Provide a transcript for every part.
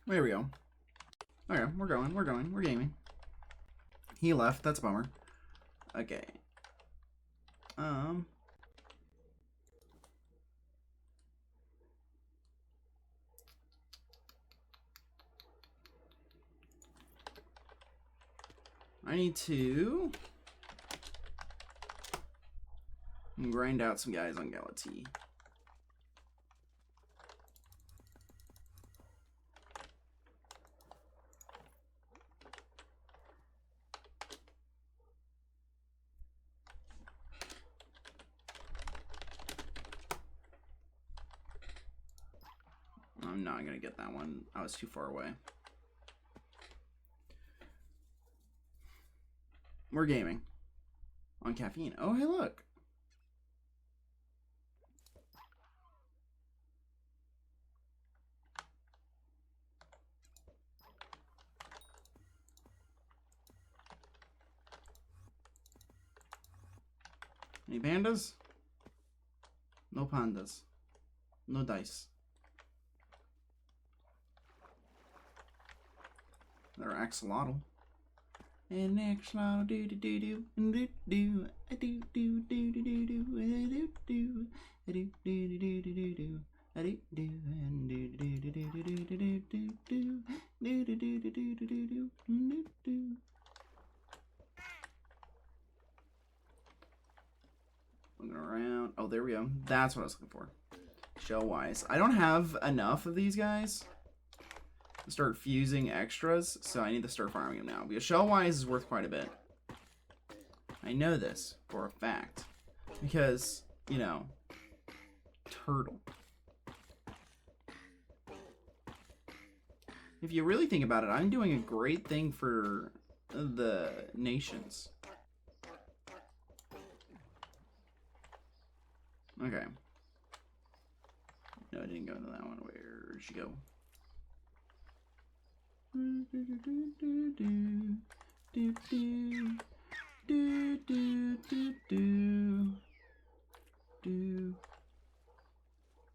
There we go. Okay, we're going. We're gaming. He left. That's a bummer. Okay. I need to grind out some guys on Galatea. I'm not gonna get that one. I was too far away. We're gaming on caffeine. Oh, hey, look. Any pandas? No pandas. No dice. They're axolotl. An axolotl do do do do do do a do do do do do do a do do a do do do do do do a do do and do do do do do do do do do do do do do do do do. Looking around. Oh, there we go. That's what I was looking for. Shell wise, I don't have enough of these guys to start fusing extras, so I need to start farming them now. Because shell wise is worth quite a bit. I know this for a fact. Because, you know, turtle. If you really think about it, I'm doing a great thing for the nations. Okay. No, I didn't go into that one. Where'd she go?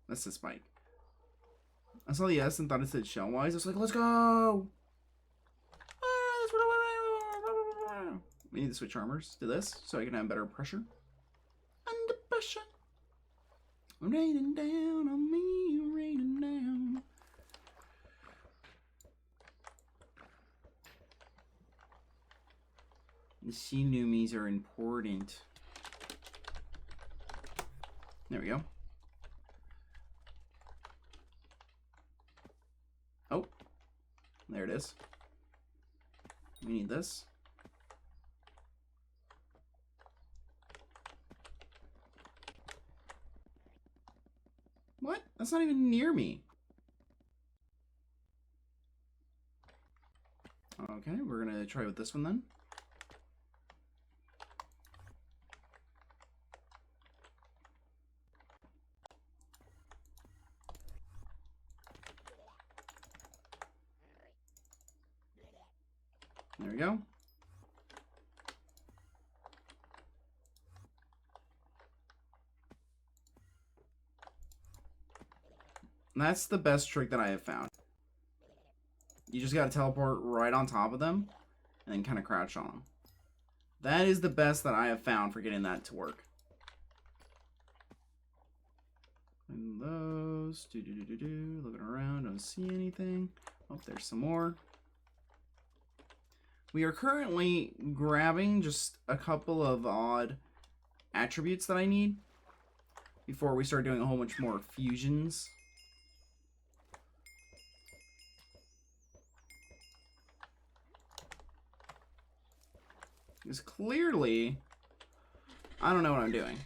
That's the spike. I saw the S and thought it said shell wise. I was like, let's go! We need to switch armors to this so I can have better pressure. Under pressure. Raining down on me, raining down. The sea numies are important. There we go. Oh, there it is. We need this. What? That's not even near me. Okay, we're gonna try with this one then. There we go. That's the best trick that I have found. You just gotta teleport right on top of them and then kind of crouch on them. That is the best that I have found for getting that to work. And those, looking around, don't see anything. Oh, there's some more. We are currently grabbing just a couple of odd attributes that I need before we start doing a whole bunch more fusions. Because clearly, I don't know what I'm doing.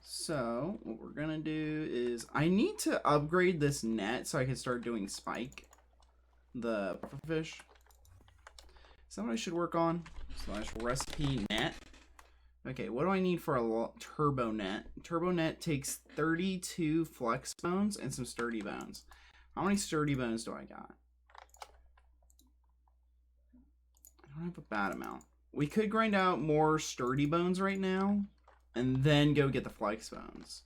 So, what we're gonna do is, I need to upgrade this net so I can start doing spike. The pufferfish. Is that what I should work on? / recipe net. Okay, what do I need for a turbo net? Turbo net takes 32 flex bones and some sturdy bones. How many sturdy bones do I got? I don't have a bad amount. We could grind out more sturdy bones right now and then go get the flex bones.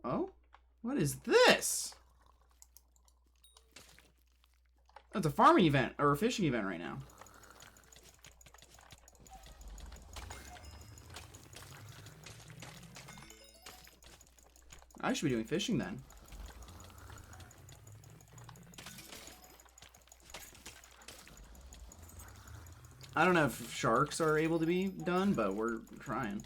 Oh? What is this? It's a farming event, or a fishing event right now. I should be doing fishing then. I don't know if sharks are able to be done, but we're trying.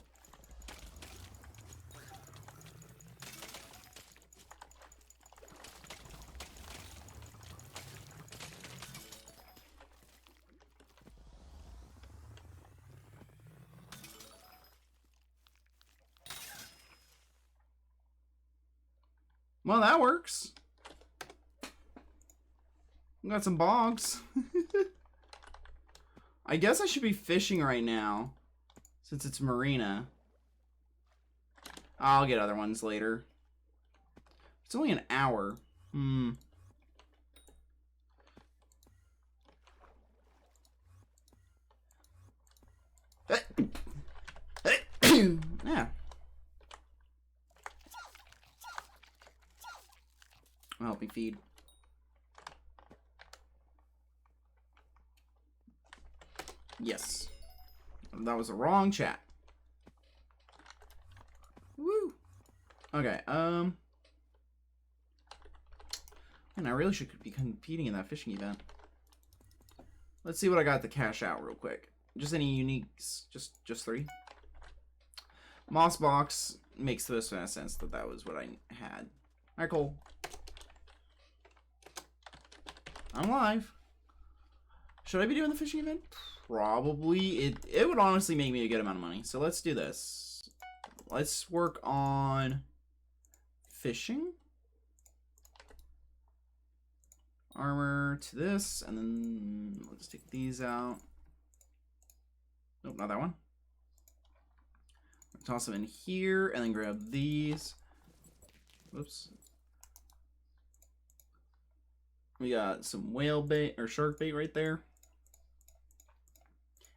Well, that works. We got some bogs. I guess I should be fishing right now, since it's marina. I'll get other ones later. It's only an hour. Yeah. Help me feed. Yes. That was the wrong chat. Woo. Okay, and I really should be competing in that fishing event. Let's see what I got to cash out real quick. Just any uniques. Just 3. Moss box makes the most sense that that was what I had. Alright, cool. I'm live. Should I be doing the fishing event? Probably. It would honestly make me a good amount of money. So let's do this. Let's work on fishing. Armor to this, and then we'll just take these out. Nope, not that one. Toss them in here, and then grab these. Whoops. We got some whale bait, or shark bait right there.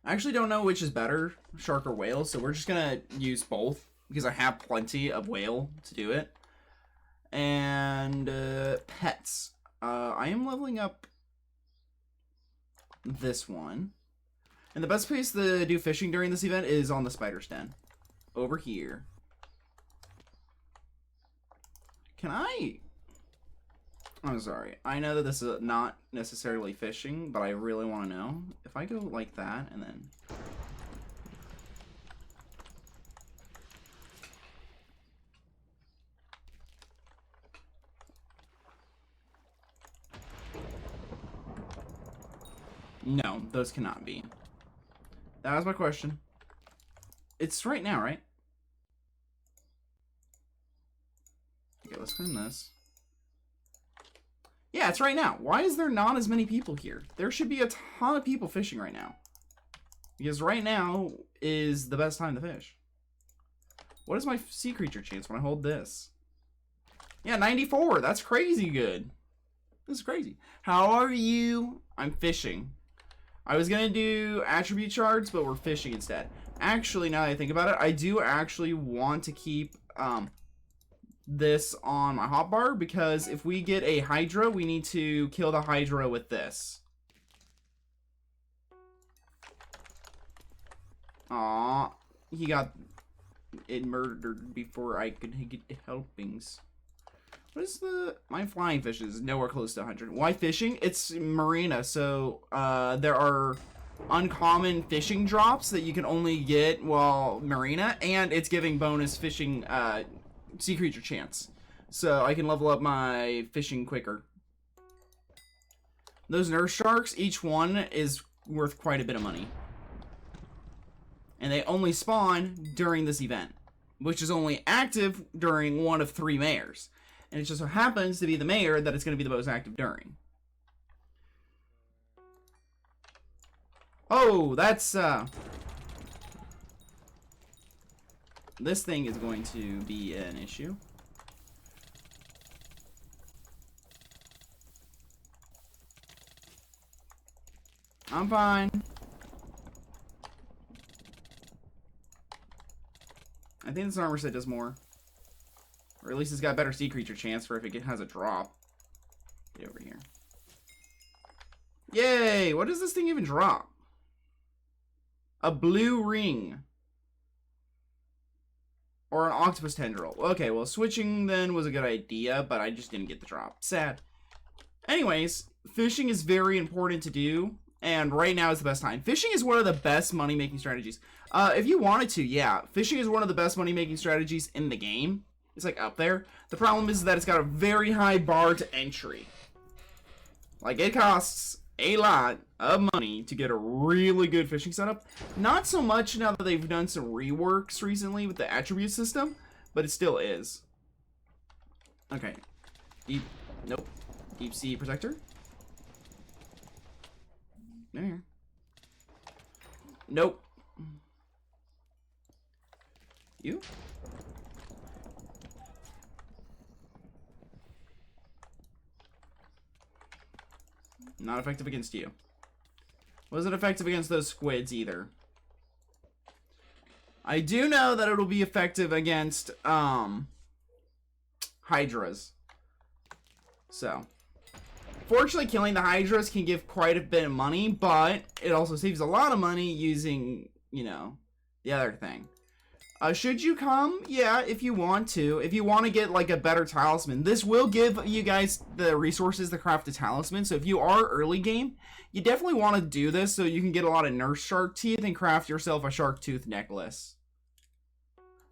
I actually don't know which is better, shark or whale, so we're just gonna use both, because I have plenty of whale to do it. And, pets. I am leveling up this one. And the best place to do fishing during this event is on the spider's den. Over here. Can I... I'm sorry. I know that this is not necessarily fishing, but I really want to know. If I go like that, and then... No, those cannot be. That was my question. It's right now, right? Okay, let's clean this. Yeah, it's right now. Why is there not as many people here? There should be a ton of people fishing right now. Because right now is the best time to fish. What is my sea creature chance when I hold this? Yeah, 94. That's crazy good. This is crazy. How are you? I'm fishing. I was going to do attribute shards, but we're fishing instead. Actually, now that I think about it, I do actually want to keep this on my hotbar, because if we get a Hydra, we need to kill the Hydra with this. Aw, he got it murdered before I could get the helpings. What is my flying fish is nowhere close to 100. Why fishing? It's marina, so there are uncommon fishing drops that you can only get while marina, and it's giving bonus fishing sea creature chance. So I can level up my fishing quicker. Those nurse sharks, each one is worth quite a bit of money. And they only spawn during this event, which is only active during one of 3 mayors. And it just so happens to be the mayor that it's going to be the most active during. Oh, that's, this thing is going to be an issue. I'm fine. I think this armor set does more. Or at least it's got better sea creature chance for if it has a drop. Get over here. Yay! What does this thing even drop? A blue ring. Or an octopus tendril. Okay, well, switching then was a good idea, but I just didn't get the drop. Sad. Anyways, fishing is very important to do, and right now is the best time. Fishing is one of the best money-making strategies. If you wanted to, yeah, fishing is one of the best money-making strategies in the game. It's like up there. The problem is that it's got a very high bar to entry. Like, it costs a lot of money to get a really good fishing setup. Not so much now that they've done some reworks recently with the attribute system, but it still is. Okay. Nope. Deep sea protector. There. Nope. You? Not effective against you. Wasn't effective against those squids either. I do know that it'll be effective against hydras. So, fortunately, killing the hydras can give quite a bit of money, but it also saves a lot of money using, you know, the other thing. Should you come? Yeah, if you want to. If you want to get, like, a better talisman. This will give you guys the resources to craft a talisman. So if you are early game, you definitely want to do this so you can get a lot of nurse shark teeth and craft yourself a shark tooth necklace.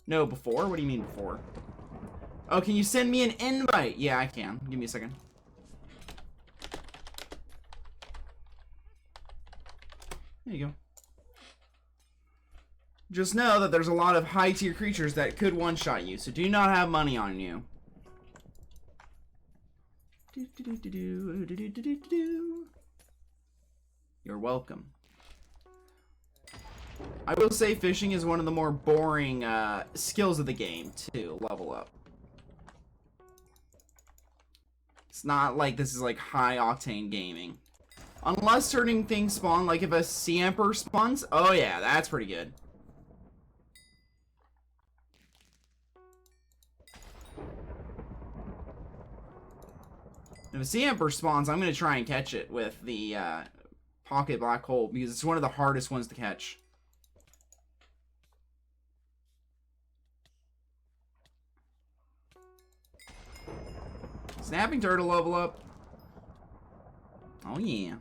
No, before? What do you mean before? Oh, can you send me an invite? Yeah, I can. Give me a second. There you go. Just know that there's a lot of high tier creatures that could one-shot you, so do not have money on you. You're welcome. I will say fishing is one of the more boring skills of the game to level up. It's not like this is like high octane gaming. Unless certain things spawn, like if a sea emperor spawns, oh yeah, that's pretty good. If a sea emperor spawns, I'm going to try and catch it with the pocket black hole, because it's one of the hardest ones to catch. Snapping turtle level up. Oh yeah.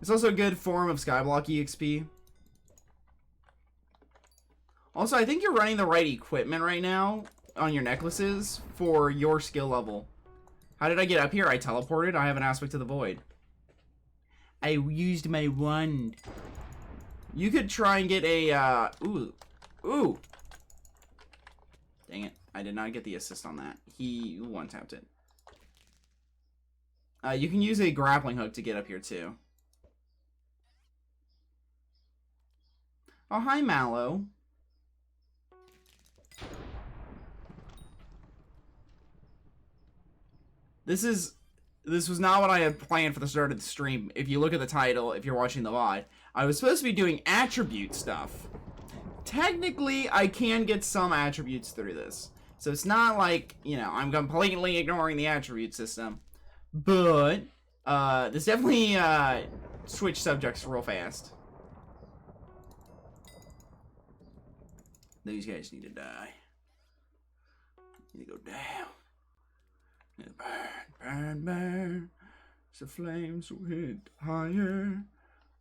It's also a good form of Skyblock EXP. Also, I think you're running the right equipment right now on your necklaces for your skill level. How did I get up here? I teleported. I have an aspect of the void. I used my wand. You could try and get a, ooh. Dang it. I did not get the assist on that. He one-tapped it. You can use a grappling hook to get up here, too. Oh, hi, Mallow. This was not what I had planned for the start of the stream. If you look at the title, if you're watching the VOD, I was supposed to be doing attribute stuff. Technically, I can get some attributes through this. So it's not like, you know, I'm completely ignoring the attribute system. But, this definitely, switched subjects real fast. These guys need to die. Need to go down. Burn, burn, burn. The flames will hit higher.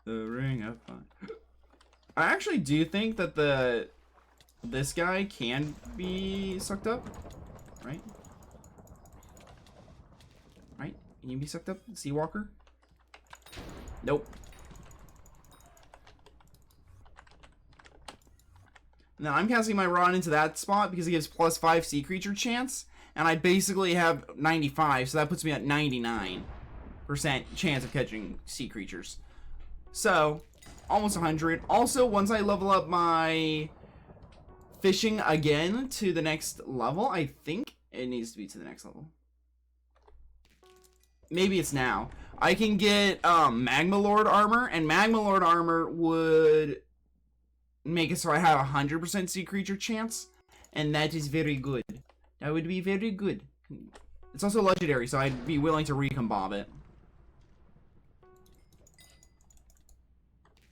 The ring of fire. I actually do think that this guy can be sucked up, right? Right? Can you be sucked up, Seawalker? Nope. Now I'm casting my rod into that spot because it gives +5 sea creature chance. And I basically have 95, so that puts me at 99% chance of catching sea creatures. So, almost 100. Also, once I level up my fishing again to the next level, I think it needs to be to the next level. Maybe it's now. I can get Magma Lord armor, and Magma Lord armor would make it so I have 100% sea creature chance. And that is very good. That would be very good. It's also legendary, so I'd be willing to recombob it.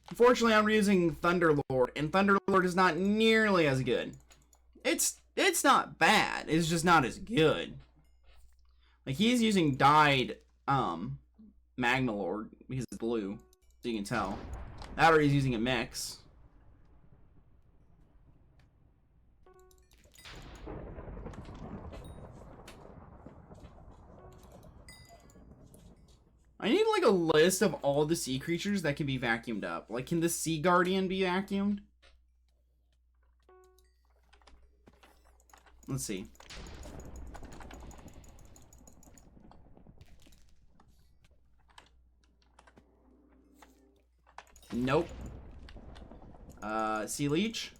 Unfortunately, I'm using Thunderlord, and Thunderlord is not nearly as good. It's not bad. It's just not as good. Like, he's using dyed Magma Lord because it's blue, so you can tell. That or he's using a mix. I need like a list of all the sea creatures that can be vacuumed up. Like, can the Sea Guardian be vacuumed? Let's see. Nope. Sea Leech?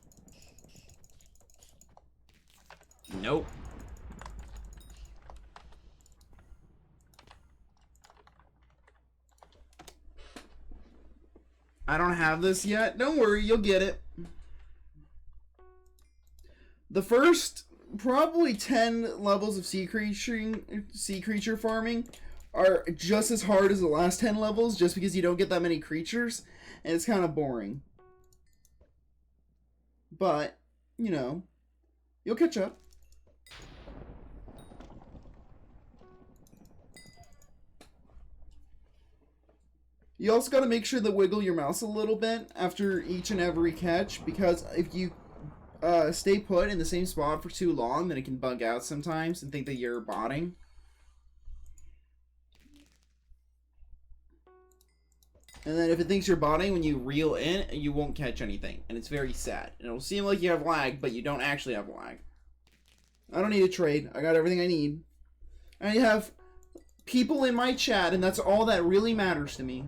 Nope. I don't have this yet. Don't worry, you'll get it. The first probably 10 levels of sea creature farming are just as hard as the last 10 levels, just because you don't get that many creatures, and it's kind of boring. But, you know, you'll catch up. You also got to make sure to wiggle your mouse a little bit after each and every catch, because if you stay put in the same spot for too long, then it can bug out sometimes and think that you're botting. And then if it thinks you're botting, when you reel in, you won't catch anything. And it's very sad. And it'll seem like you have lag, but you don't actually have lag. I don't need a trade. I got everything I need. I have people in my chat, and that's all that really matters to me.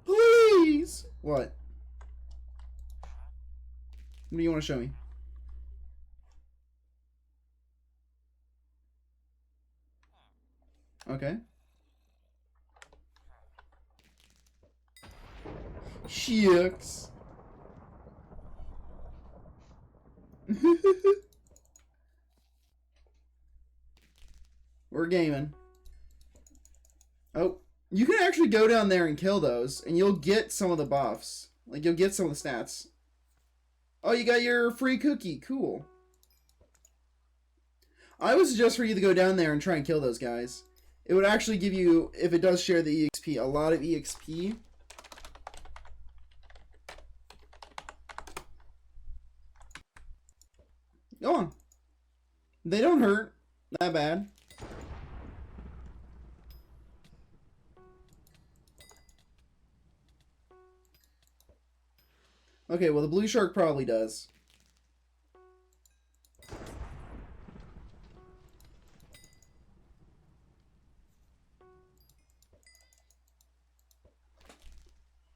Please! What? What do you want to show me? Okay. Shucks. We're gaming. Oh, you can actually go down there and kill those, and you'll get some of the buffs. Like, you'll get some of the stats. Oh, you got your free cookie. Cool. I would suggest for you to go down there and try and kill those guys. It would actually give you, if it does share the EXP, a lot of EXP. Go on. They don't hurt that bad. Okay, well, the blue shark probably does.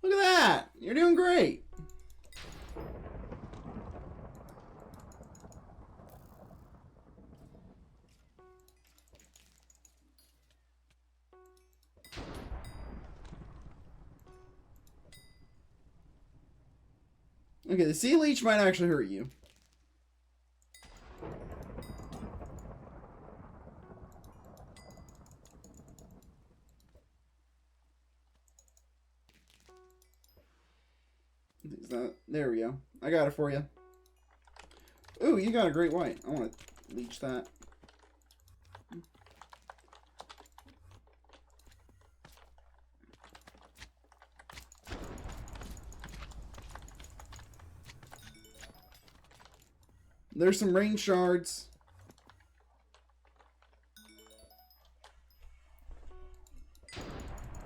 Look at that! You're doing great! Okay, the sea leech might actually hurt you. Is that, there we go. I got it for you. Ooh, you got a great white. I want to leech that. There's some rain shards.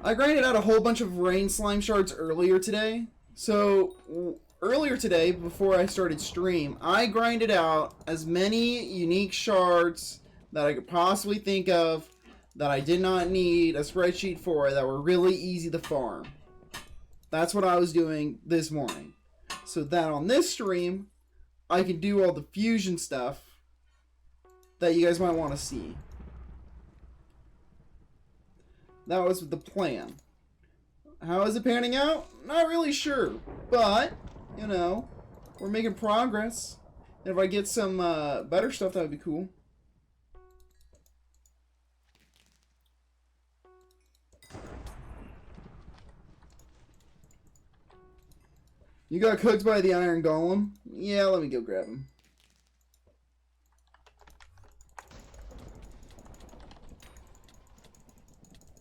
I grinded out a whole bunch of rain slime shards earlier today. So, earlier today, before I started stream, I grinded out as many unique shards that I could possibly think of that I did not need a spreadsheet for, that were really easy to farm. That's what I was doing this morning. So that on this stream, I can do all the fusion stuff that you guys might want to see. That was the plan. How is it panning out? Not really sure, but, you know, we're making progress. And if I get some better stuff, that would be cool. You got cooked by the Iron Golem? Yeah, let me go grab him.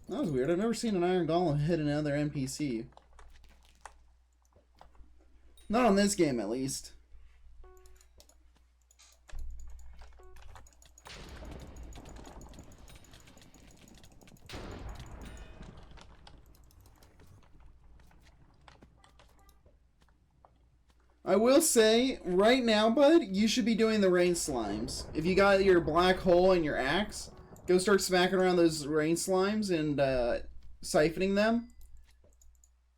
That was weird. I've never seen an Iron Golem hit another NPC. Not on this game, at least. I will say, right now, bud, you should be doing the rain slimes. If you got your black hole and your axe, go start smacking around those rain slimes and siphoning them.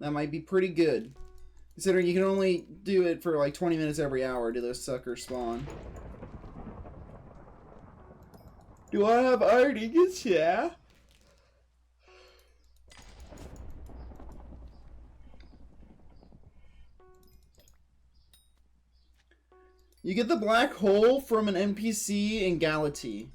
That might be pretty good. Considering you can only do it for like 20 minutes every hour till those suckers spawn. Do I have iron ingots? Yeah. You get the black hole from an NPC in Galati.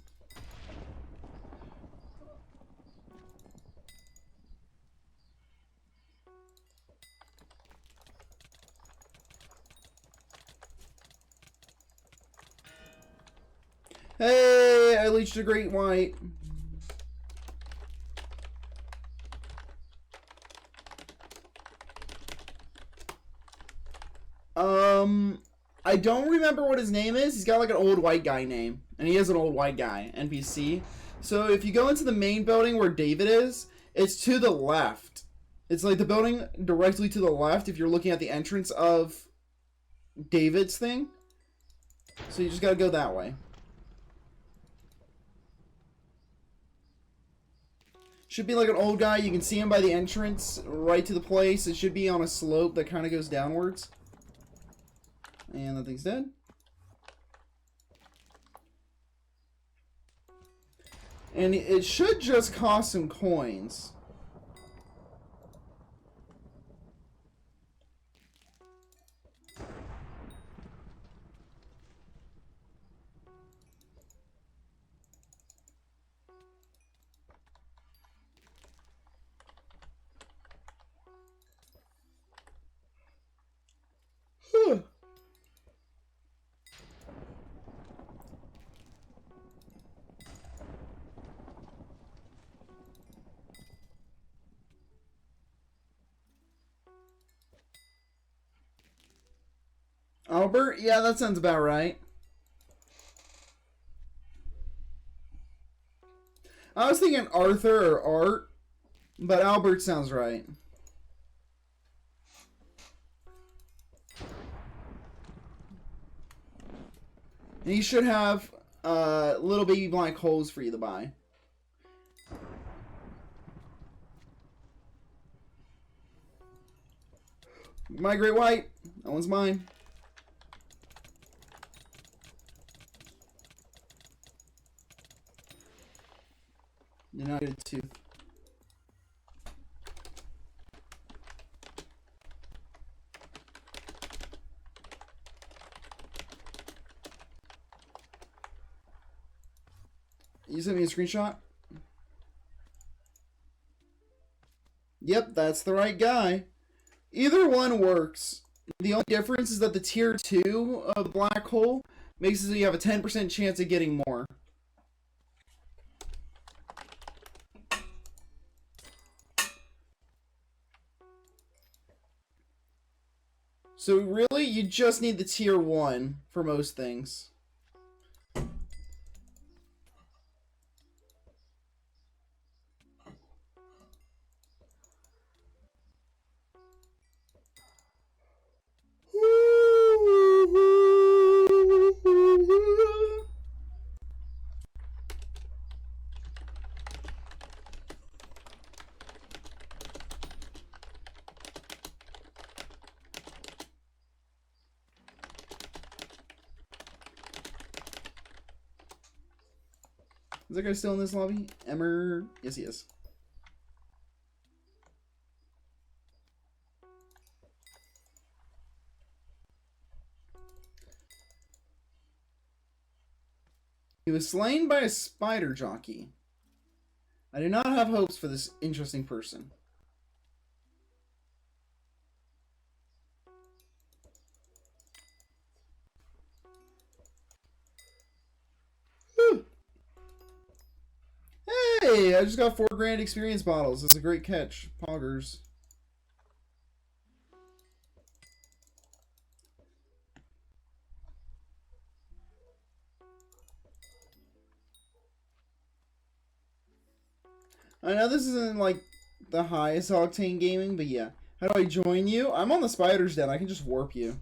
Hey, I leached a great white. I don't remember what his name is. He's got like an old white guy name. And he is an old white guy, NPC. So if you go into the main building where David is, it's to the left. It's like the building directly to the left if you're looking at the entrance of David's thing. So you just gotta go that way. Should be like an old guy. You can see him by the entrance right to the place. It should be on a slope that kind of goes downwards. And that thing's dead. And it should just cost some coins. Albert? Yeah, that sounds about right. I was thinking Arthur or Art, but Albert sounds right. And you should have little baby black holes for you to buy. My great white. That one's mine. You're not good tooth. You sent me a screenshot? Yep, that's the right guy. Either one works. The only difference is that the tier 2 of black hole makes it so you have a 10% chance of getting more. So really, you just need the tier 1 for most things. Is that guy still in this lobby? Emmer? Yes, he is. He was slain by a spider jockey. I do not have hopes for this interesting person. Whew. Hey, I just got 4 grand experience bottles. That's a great catch. Poggers. I know this isn't like the highest octane gaming, but yeah. How do I join you? I'm on the spider's den. I can just warp you.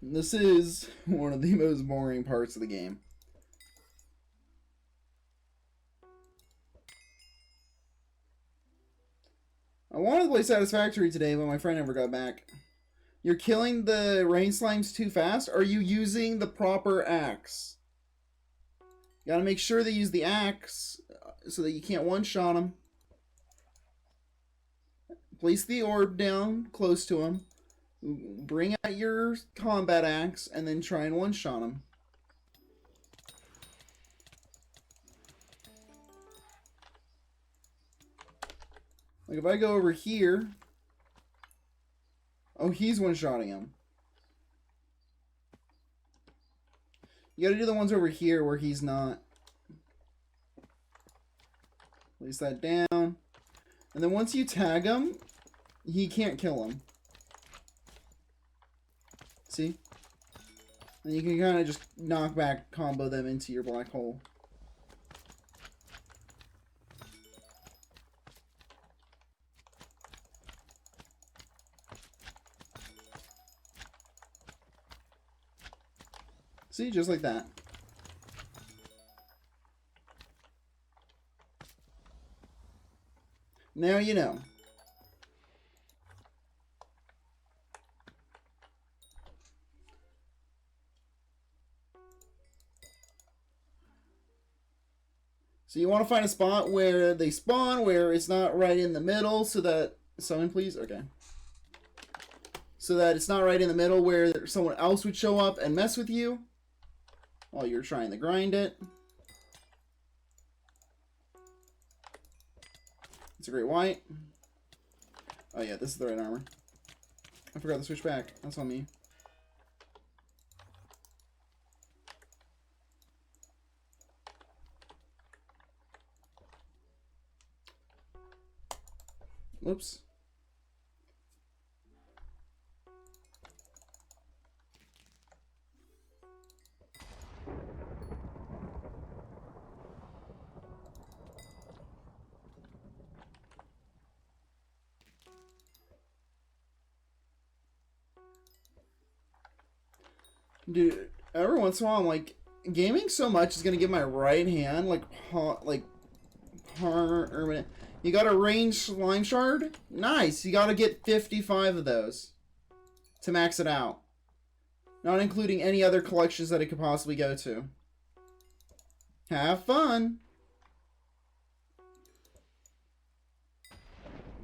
This is one of the most boring parts of the game. I wanted to play Satisfactory today, but my friend never got back. You're killing the rain slimes too fast? Are you using the proper axe? You gotta make sure they use the axe so that you can't one-shot them. Place the orb down close to him. Bring out your combat axe and then try and one-shot him. Like if I go over here... Oh, he's one-shotting him. You gotta do the ones over here where he's not. Place that down. And then once you tag him, he can't kill him. See? And you can kind of just knock back, combo them into your black hole. See? Just like that. Now you know. So you want to find a spot where they spawn, where it's not right in the middle, so that... Summon, please? Okay. So that it's not right in the middle where someone else would show up and mess with you while you're trying to grind it. It's a great white. Oh yeah, this is the right armor. I forgot to switch back. That's on me. Whoops. Dude, every once in a while I'm like, gaming so much is gonna give my right hand permanent. You got a range slime shard? Nice. You gotta get 55 of those to max it out. Not including any other collections that it could possibly go to. Have fun.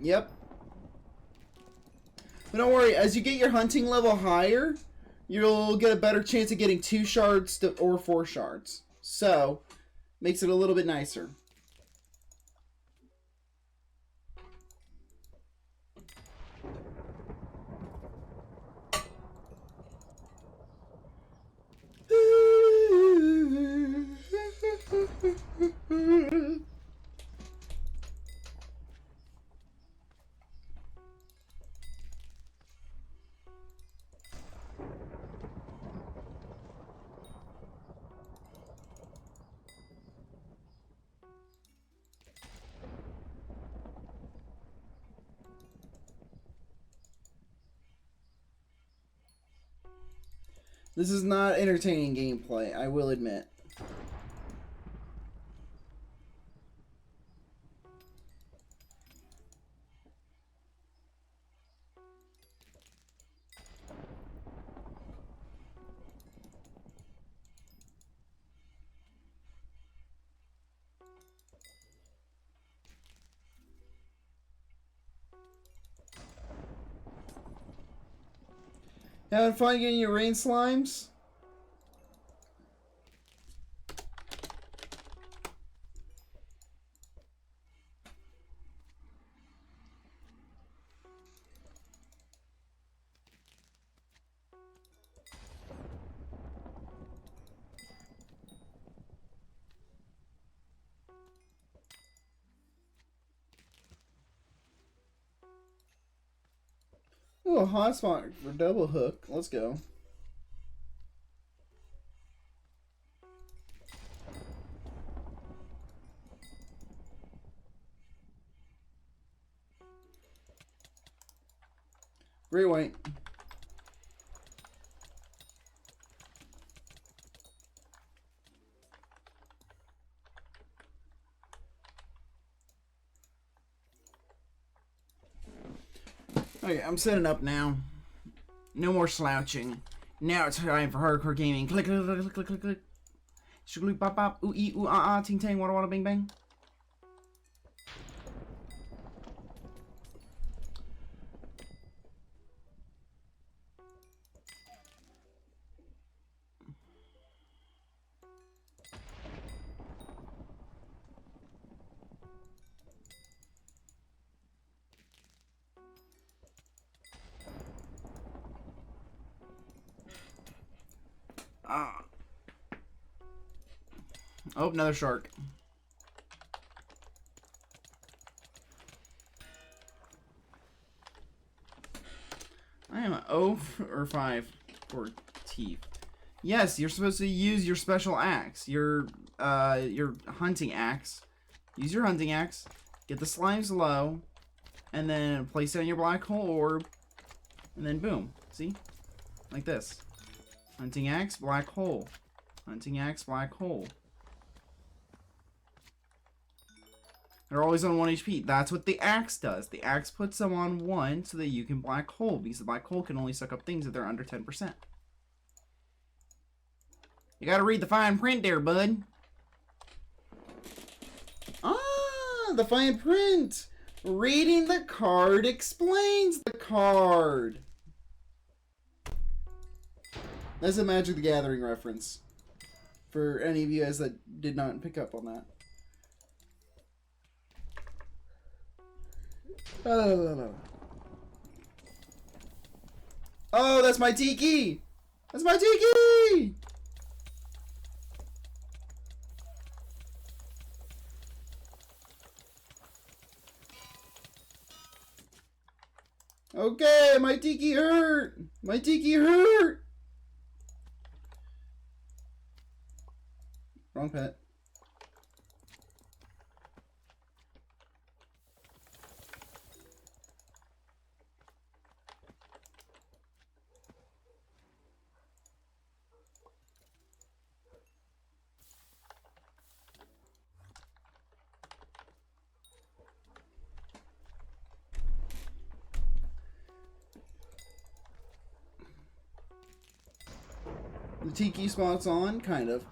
Yep. But don't worry, as you get your hunting level higher, you'll get a better chance of getting 2 shards or 4 shards. So, makes it a little bit nicer. This is not entertaining gameplay, I will admit. Having fun getting your rain slimes? Ooh, a hotspot for double hook. Let's go. Great white. Okay, I'm setting up now. No more slouching. Now it's time for hardcore gaming. Click, click, click, click, click, click, click. Shugloop, bop, bop, ooh, ee, ooh, ah, ah, ting, tang, wada, wada, bing, bang. Ah. Oh, another shark. I am an 0 or 5 for teeth. Yes, you're supposed to use your special axe. Your hunting axe. Use your hunting axe. Get the slimes low. And then place it on your black hole orb. And then boom. See? Like this. Hunting axe, black hole. Hunting axe, black hole. They're always on 1 HP. That's what the axe does. The axe puts them on 1 so that you can black hole. Because the black hole can only suck up things if they're under 10%. You gotta read the fine print there, bud. Ah, the fine print. Reading the card explains the card. That's a Magic the Gathering reference. For any of you guys that did not pick up on that. Oh, that's my tiki! That's my tiki! Okay, my tiki hurt! My tiki hurt! Wrong pet. The tiki spot's on, kind of.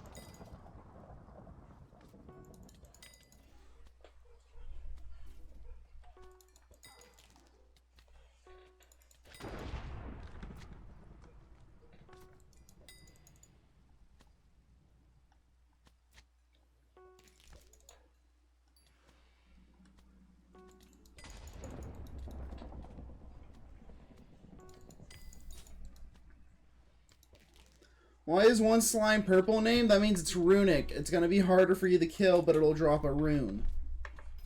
Why is one slime purple name? That means it's runic. It's going to be harder for you to kill, but it'll drop a rune.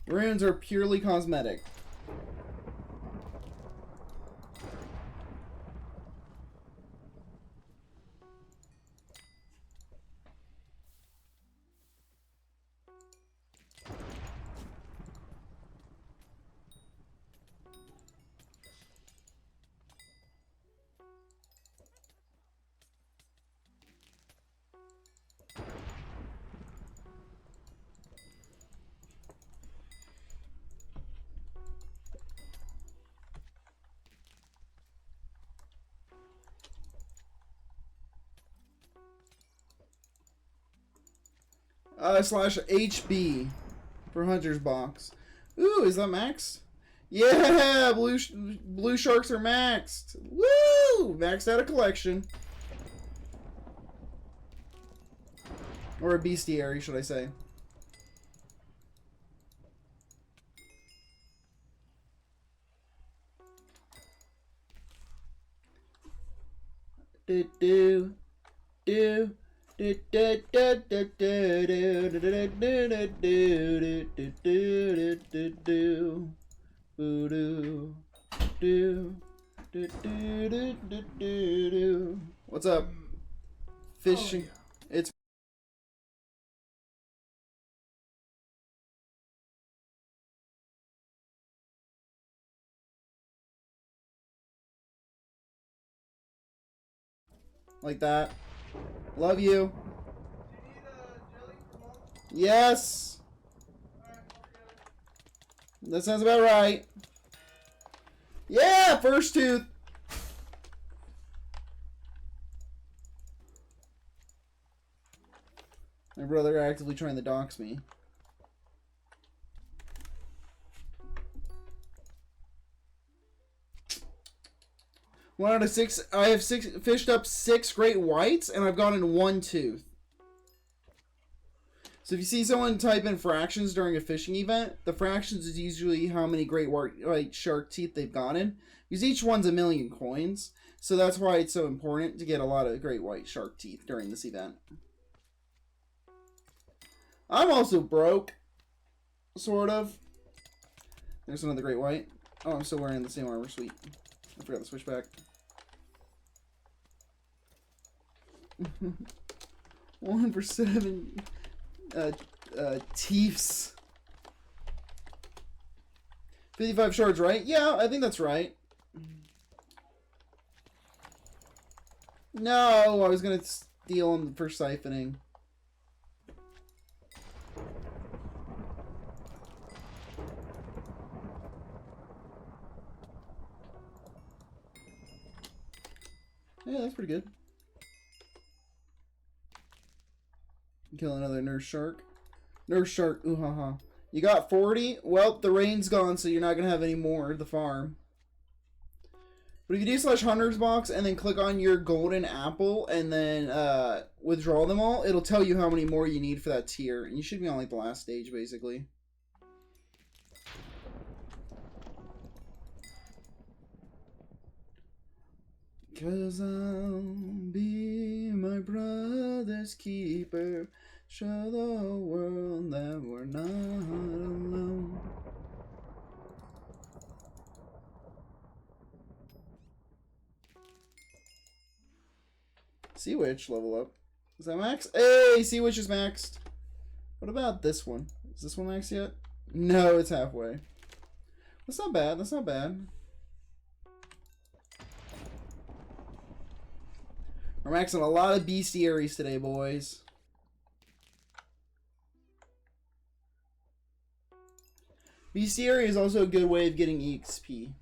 Runes are purely cosmetic. Slash HB for Hunter's Box. Ooh, is that max? Yeah, blue sharks are maxed. Woo! Woo! Maxed out a collection. Or a bestiary, should I say. Do do do do do do do do do do do do do do do do do do. What's up? Fishing. Oh, yeah. It's like that. Love you. Yes. That sounds about right. Yeah, first tooth. My brother actively trying to dox me. One out of 6. I have fished up 6 great whites, and I've gotten 1 tooth. So if you see someone type in fractions during a fishing event, the fractions is usually how many great white shark teeth they've gotten. Because each one's 1,000,000 coins. So that's why it's so important to get a lot of great white shark teeth during this event. I'm also broke. Sort of. There's another great white. Oh, I'm still wearing the same armor. Sweet. I forgot the switchback. 1 for 7 teeths. 55 shards, right? Yeah, I think that's right. No, I was gonna steal him for siphoning. Yeah, that's pretty good. Kill another nurse shark. Nurse shark, ooh ha ha. You got 40? Well, the rain's gone, so you're not going to have any more at the farm. But if you do /hunters box and then click on your golden apple and then withdraw them all, it'll tell you how many more you need for that tier. And you should be on like the last stage, basically. Cause I'll be my brother's keeper. Show the world that we're not alone. Sea Witch level up. Is that max? Hey, Sea Witch is maxed. What about this one? Is this one maxed yet? No, it's halfway. That's not bad. That's not bad. We're maxing a lot of bestiaries today, boys. Bestiary is also a good way of getting EXP.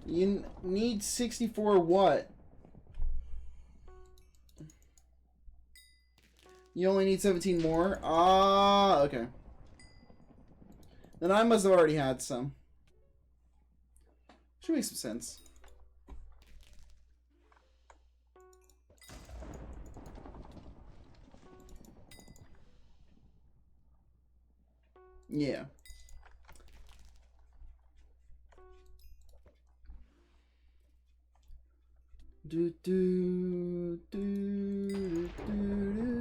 You need 64 what? You only need 17 more? Ah, okay. Then I must have already had some. Should make some sense. Yeah. Do do do do do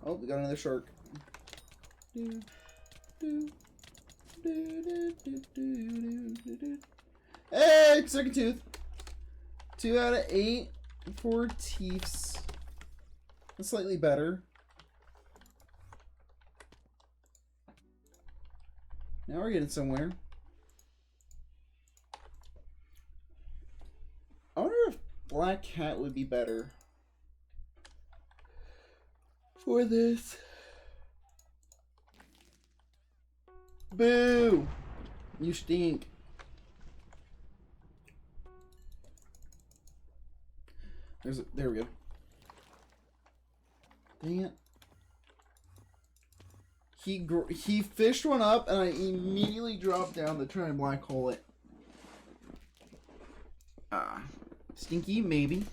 oh, we got another shark. Hey, second tooth. 2 out of 8 for teeths. That's slightly better. Now we're getting somewhere. black cat would be better for this. Boo! You stink. There we go. Dang it. He fished one up, and I immediately dropped down to try and black hole it. Stinky, maybe.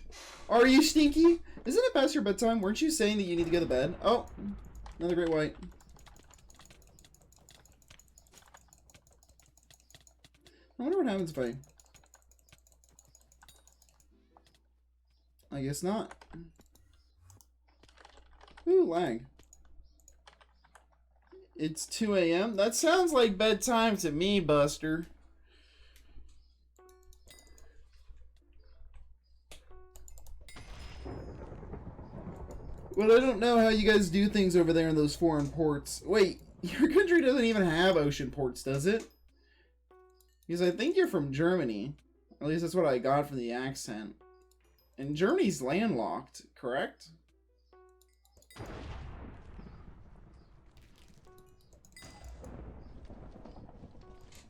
Are you stinky? Isn't it past your bedtime? Weren't you saying that you need to go to bed? Oh, another great white. I wonder what happens if I guess not. Ooh, lag. It's 2 a.m. That sounds like bedtime to me, Buster. Well, I don't know how you guys do things over there in those foreign ports. Wait, your country doesn't even have ocean ports, does it? Because I think you're from Germany. At least that's what I got from the accent. And Germany's landlocked, correct?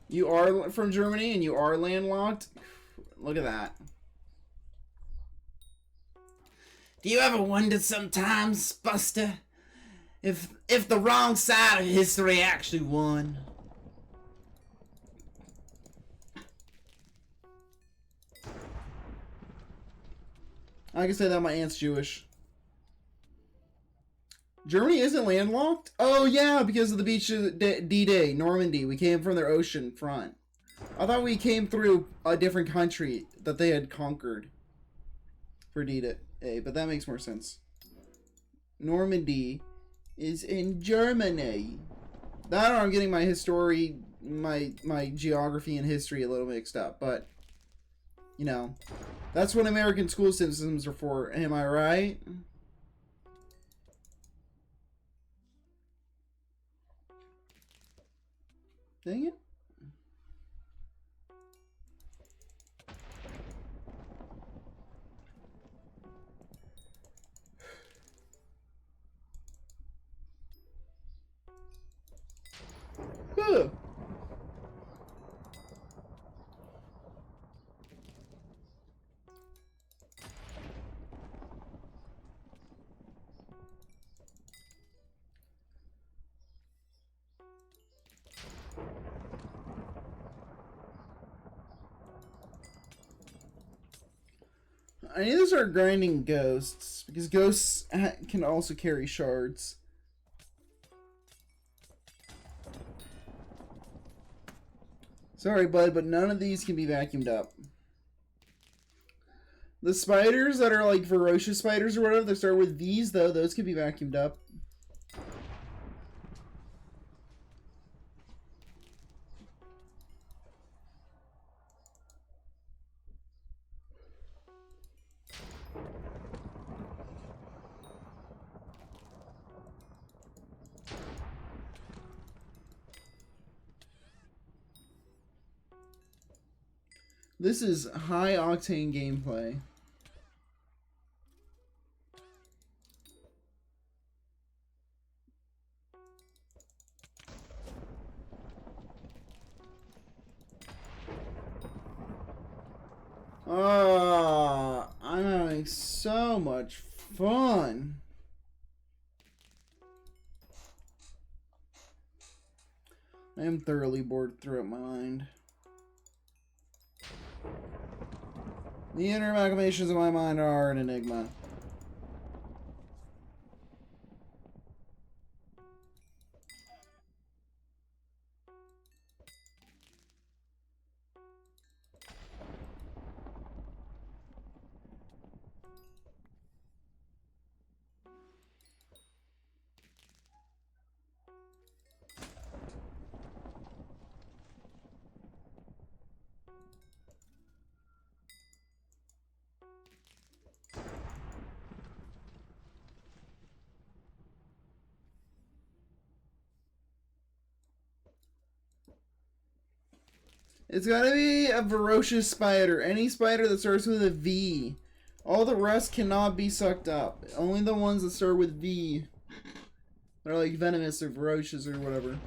You are from Germany and you are landlocked? Look at that. Do you ever wonder sometimes, Buster, if the wrong side of history actually won? I can say that my aunt's Jewish. Germany isn't landlocked? Oh yeah, because of the beach of D-Day, Normandy. We came from their ocean front. I thought we came through a different country that they had conquered for D-Day, but that makes more sense. Normandy is in Germany. That or I'm getting my history, my geography and history a little mixed up, but you know, that's what American school systems are for. Am I right? Dang it. Huh. I need to start grinding ghosts, because ghosts can also carry shards. Sorry, bud, but none of these can be vacuumed up. The spiders that are like ferocious spiders or whatever, that start with V's, though, those can be vacuumed up. This is high octane gameplay. I'm having so much fun. I am thoroughly bored throughout my mind. The inner amalgamations of my mind are an enigma. It's gotta be a ferocious spider. Any spider that starts with a V All the rest cannot be sucked up. Only the ones that start with V. They're like venomous or ferocious or whatever.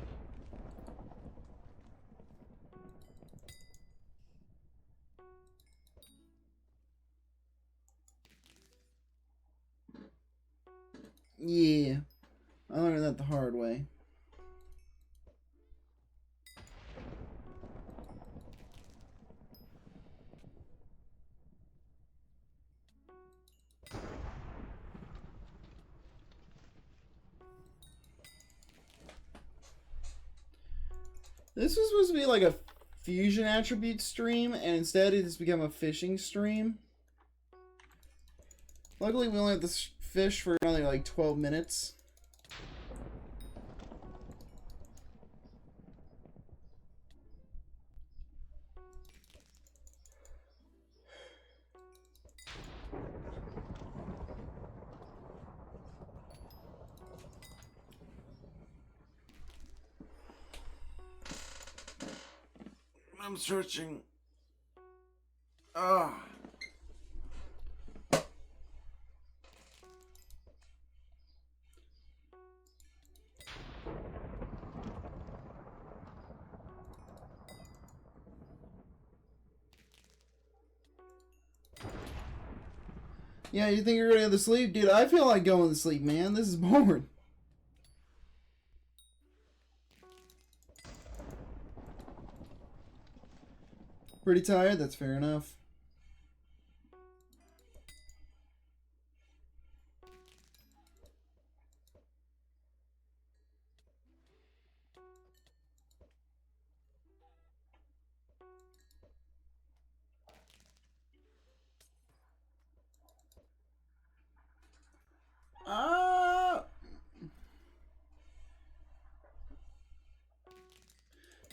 Yeah. I learned that the hard way. This was supposed to be like a fusion attribute stream, and instead it has become a fishing stream. Luckily, we only have to fish for another like 12 minutes. I'm searching. Ah. Yeah, you think you're gonna go to sleep? Dude, I feel like going to sleep, man. This is boring. Pretty tired? That's fair enough.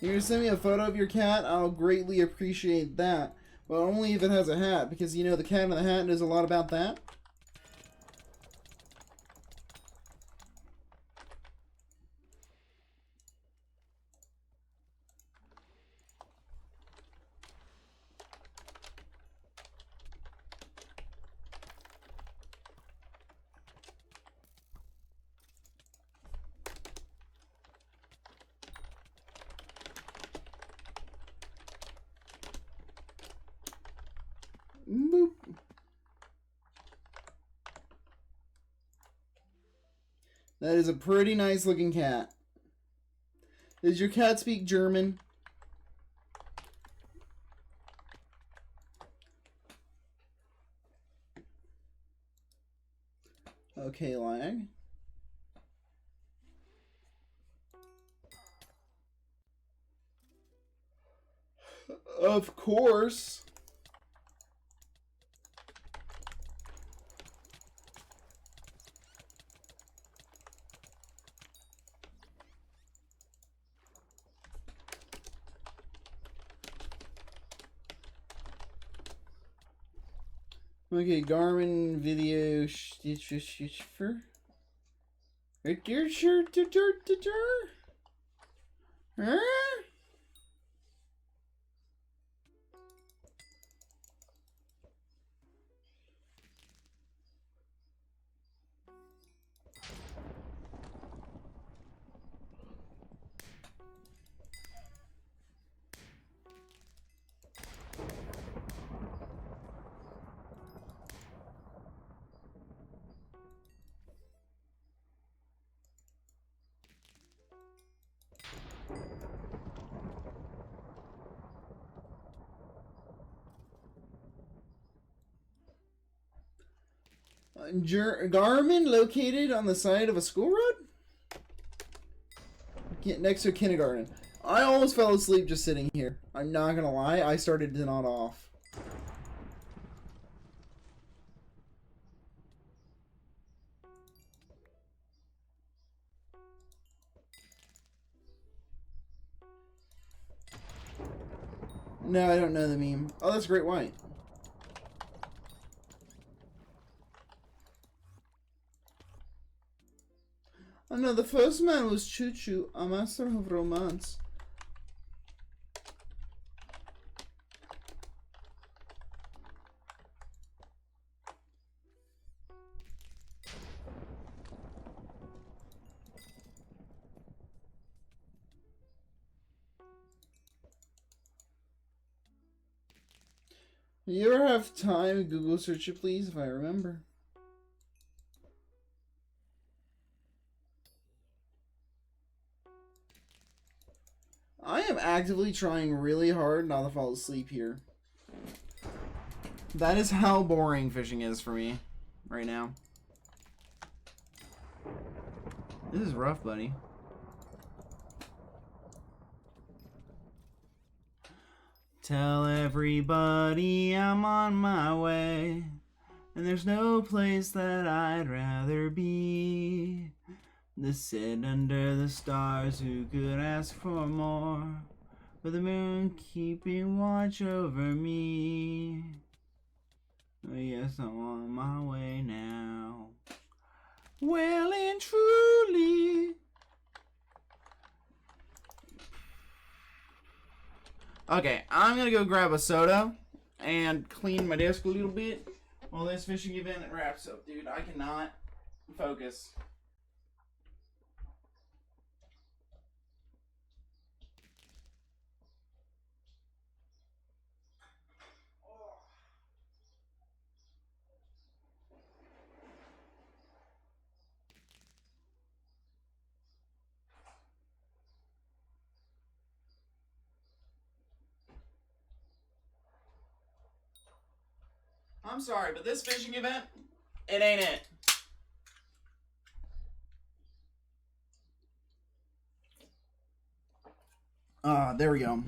You're gonna send me a photo of your cat? I'll greatly appreciate that. But only if it has a hat, because you know the cat in the hat knows a lot about that. Boop. That is a pretty nice looking cat. Does your cat speak German? Okay, lag. Of course. Okay, Garmin video for right there, sure, huh? Garmin located on the side of a school road? Next to a kindergarten. I almost fell asleep just sitting here. I'm not gonna lie, I started to nod off. No, I don't know the meme. Oh, that's Great White. Oh no, the first man was Choo Choo, a master of romance. You ever have time? Google search it, please, if I remember. I am actively trying really hard not to fall asleep here. That is how boring fishing is for me right now. This is rough, buddy. Tell everybody I'm on my way, and there's no place that I'd rather be. To sit under the stars, who could ask for more? With the moon keeping watch over me. Oh, yes, I'm on my way now. Well and truly. Okay, I'm gonna go grab a soda and clean my desk a little bit while this fishing event wraps up, dude. I cannot focus. I'm sorry, but this fishing event, it ain't it. There we go.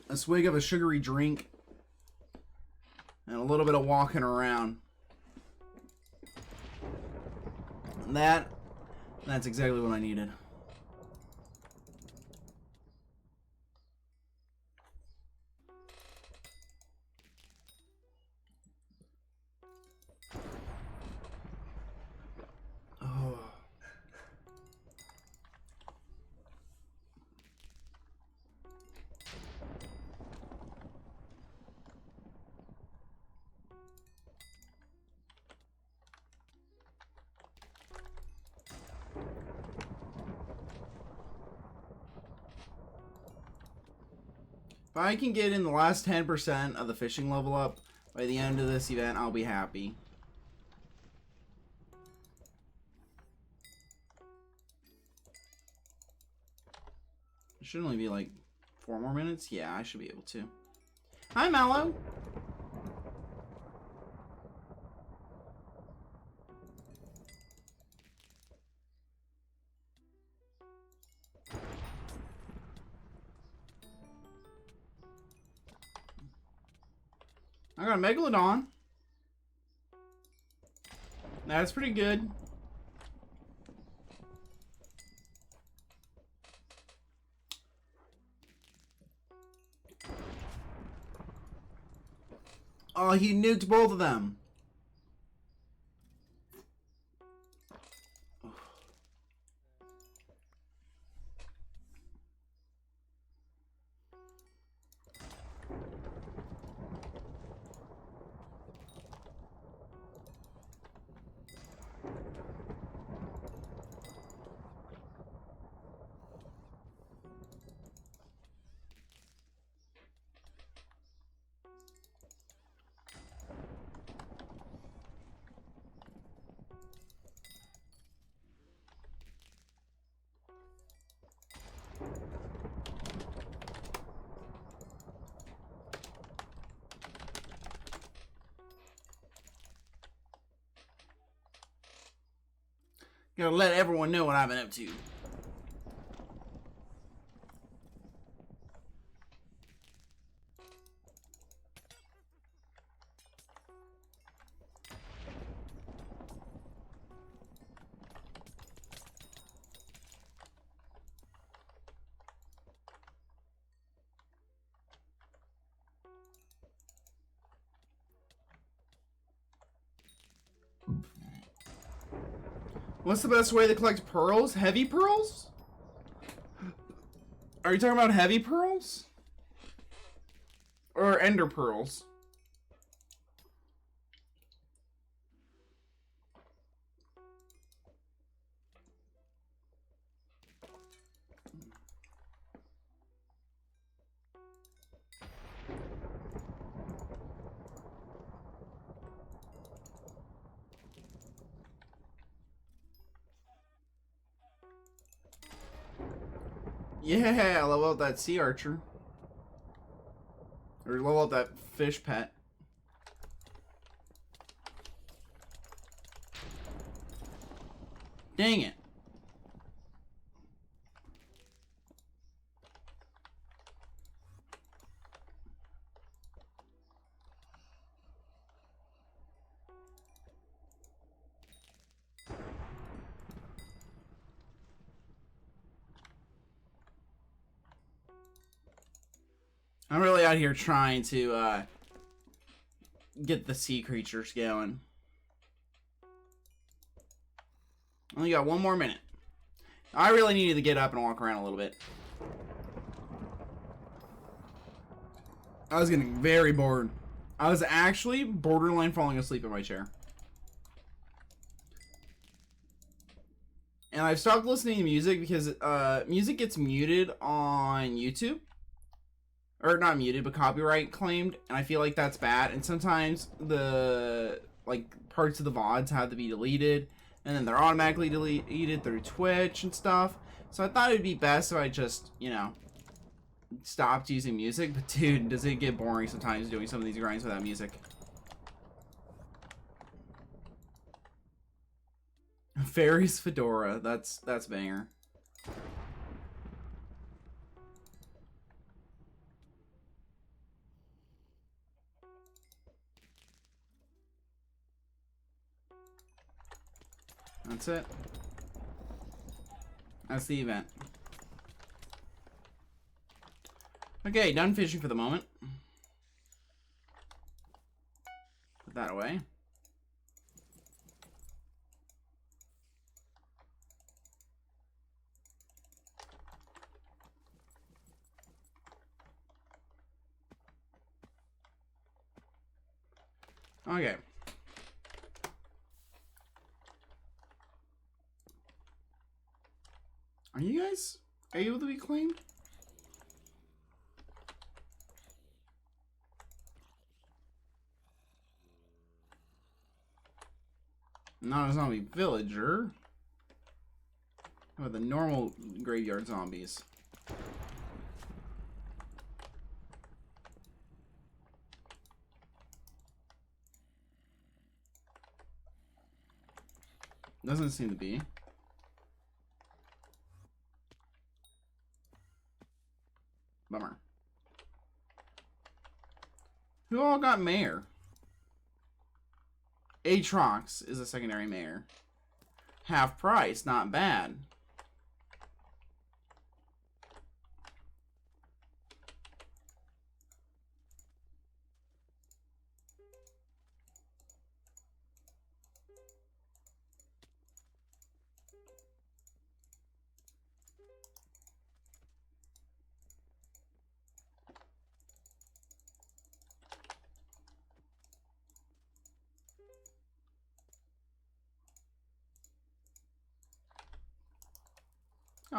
A swig of a sugary drink and a little bit of walking around. That's exactly what I needed. Oh. If I can get in the last 10% of the fishing level up by the end of this event, I'll be happy. It should only be like 4 more minutes. Yeah, I should be able to. Hi, Mallow. I got a Megalodon. That's pretty good. Oh, he nuked both of them. Gotta let everyone know what I've been up to. What's the best way to collect pearls? Heavy pearls? Are you talking about heavy pearls? Or ender pearls? Yeah, level up that sea archer. Or level up that fish pet. Dang it. I'm really out here trying to get the sea creatures going. Only got 1 more minute. I really needed to get up and walk around a little bit. I was getting very bored. I was actually borderline falling asleep in my chair. And I've stopped listening to music because music gets muted on YouTube. Or not muted, but copyright claimed. And I feel like that's bad. And sometimes the parts of the VODs have to be deleted. And then they're automatically deleted through Twitch and stuff. So I thought it would be best if I just, you know, stopped using music. But dude, does it get boring sometimes doing some of these grinds without music. Fairy's Fedora, that's banger. That's it. That's the event. Okay, done fishing for the moment. Put that away. Okay. Are you guys able to be claimed? Not a zombie villager. How about the normal graveyard zombies? Doesn't seem to be. Bummer. Who all got mayor? Aatrox is a secondary mayor. Half price, not bad.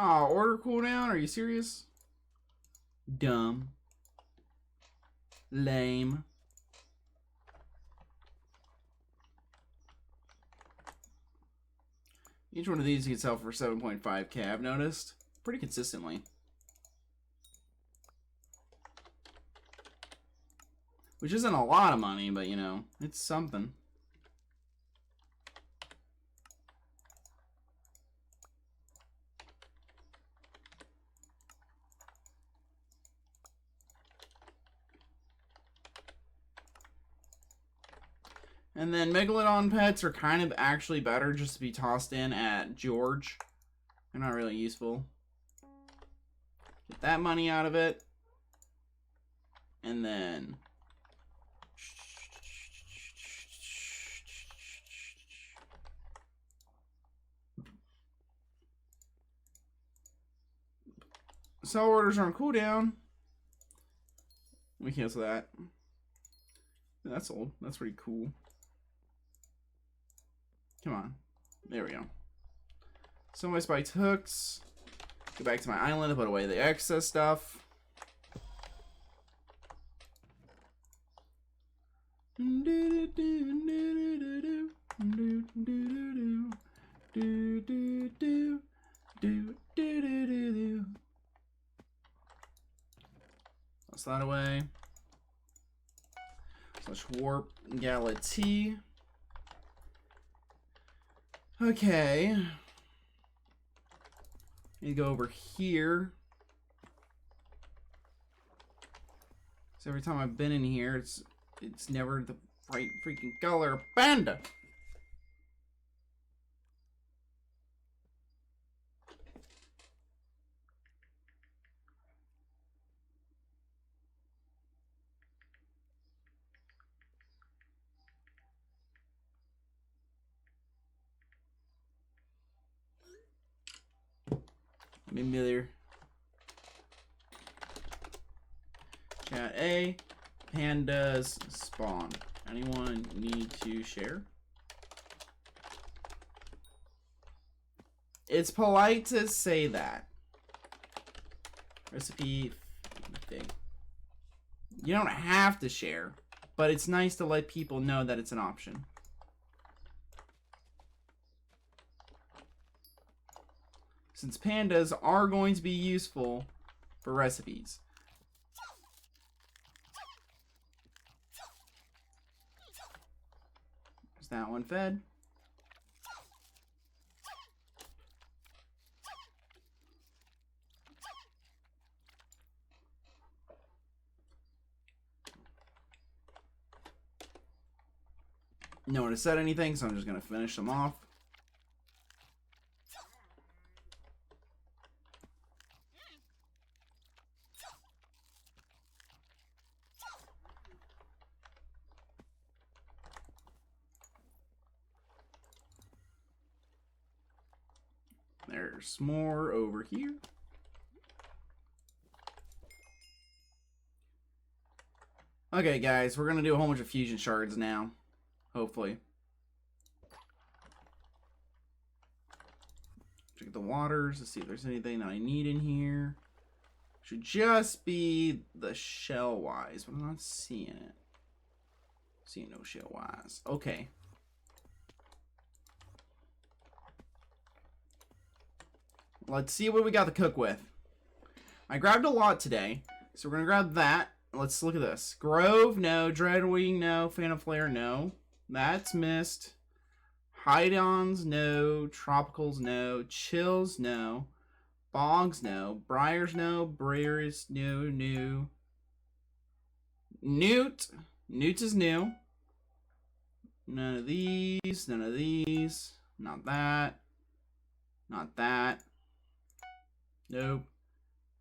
Oh, order cooldown? Are you serious? Dumb. Lame. Each one of these you can sell for 7.5k, I've noticed. Pretty consistently. Which isn't a lot of money, but you know, it's something. And then Megalodon pets are kind of actually better just to be tossed in at George. They're not really useful. Get that money out of it. And then... sell orders are on cooldown. Let me cancel that. That's old. That's pretty cool. Come on. There we go. So my spiked hooks. Go back to my island and put away the excess stuff. Toss that away. Slash warp Galatea. Okay. You go over here. So every time I've been in here, it's never the right freaking color. Panda. Maybe there. Chat A. Pandas spawn. Anyone need to share? It's polite to say that. Recipe thing. You don't have to share, but it's nice to let people know that it's an option. Since pandas are going to be useful for recipes. There's that one fed. No one has said anything, so I'm just going to finish them off. There's more over here. Okay, guys, we're going to do a whole bunch of fusion shards now. Hopefully. Check the waters to see if there's anything that I need in here. Should just be the shell wise, but I'm not seeing it. Seeing no shell wise. Okay. Let's see what we got to cook with. I grabbed a lot today, so we're gonna grab that. Let's look at this. Grove, no. Dreadwing, no. Phantom Flare, no. That's missed. Hydons, no. Tropicals, no. Chills, no. Bogs, no. Briars, no. Briars, no. New. Newt. Newt is new. None of these. None of these. Not that. Not that. Nope.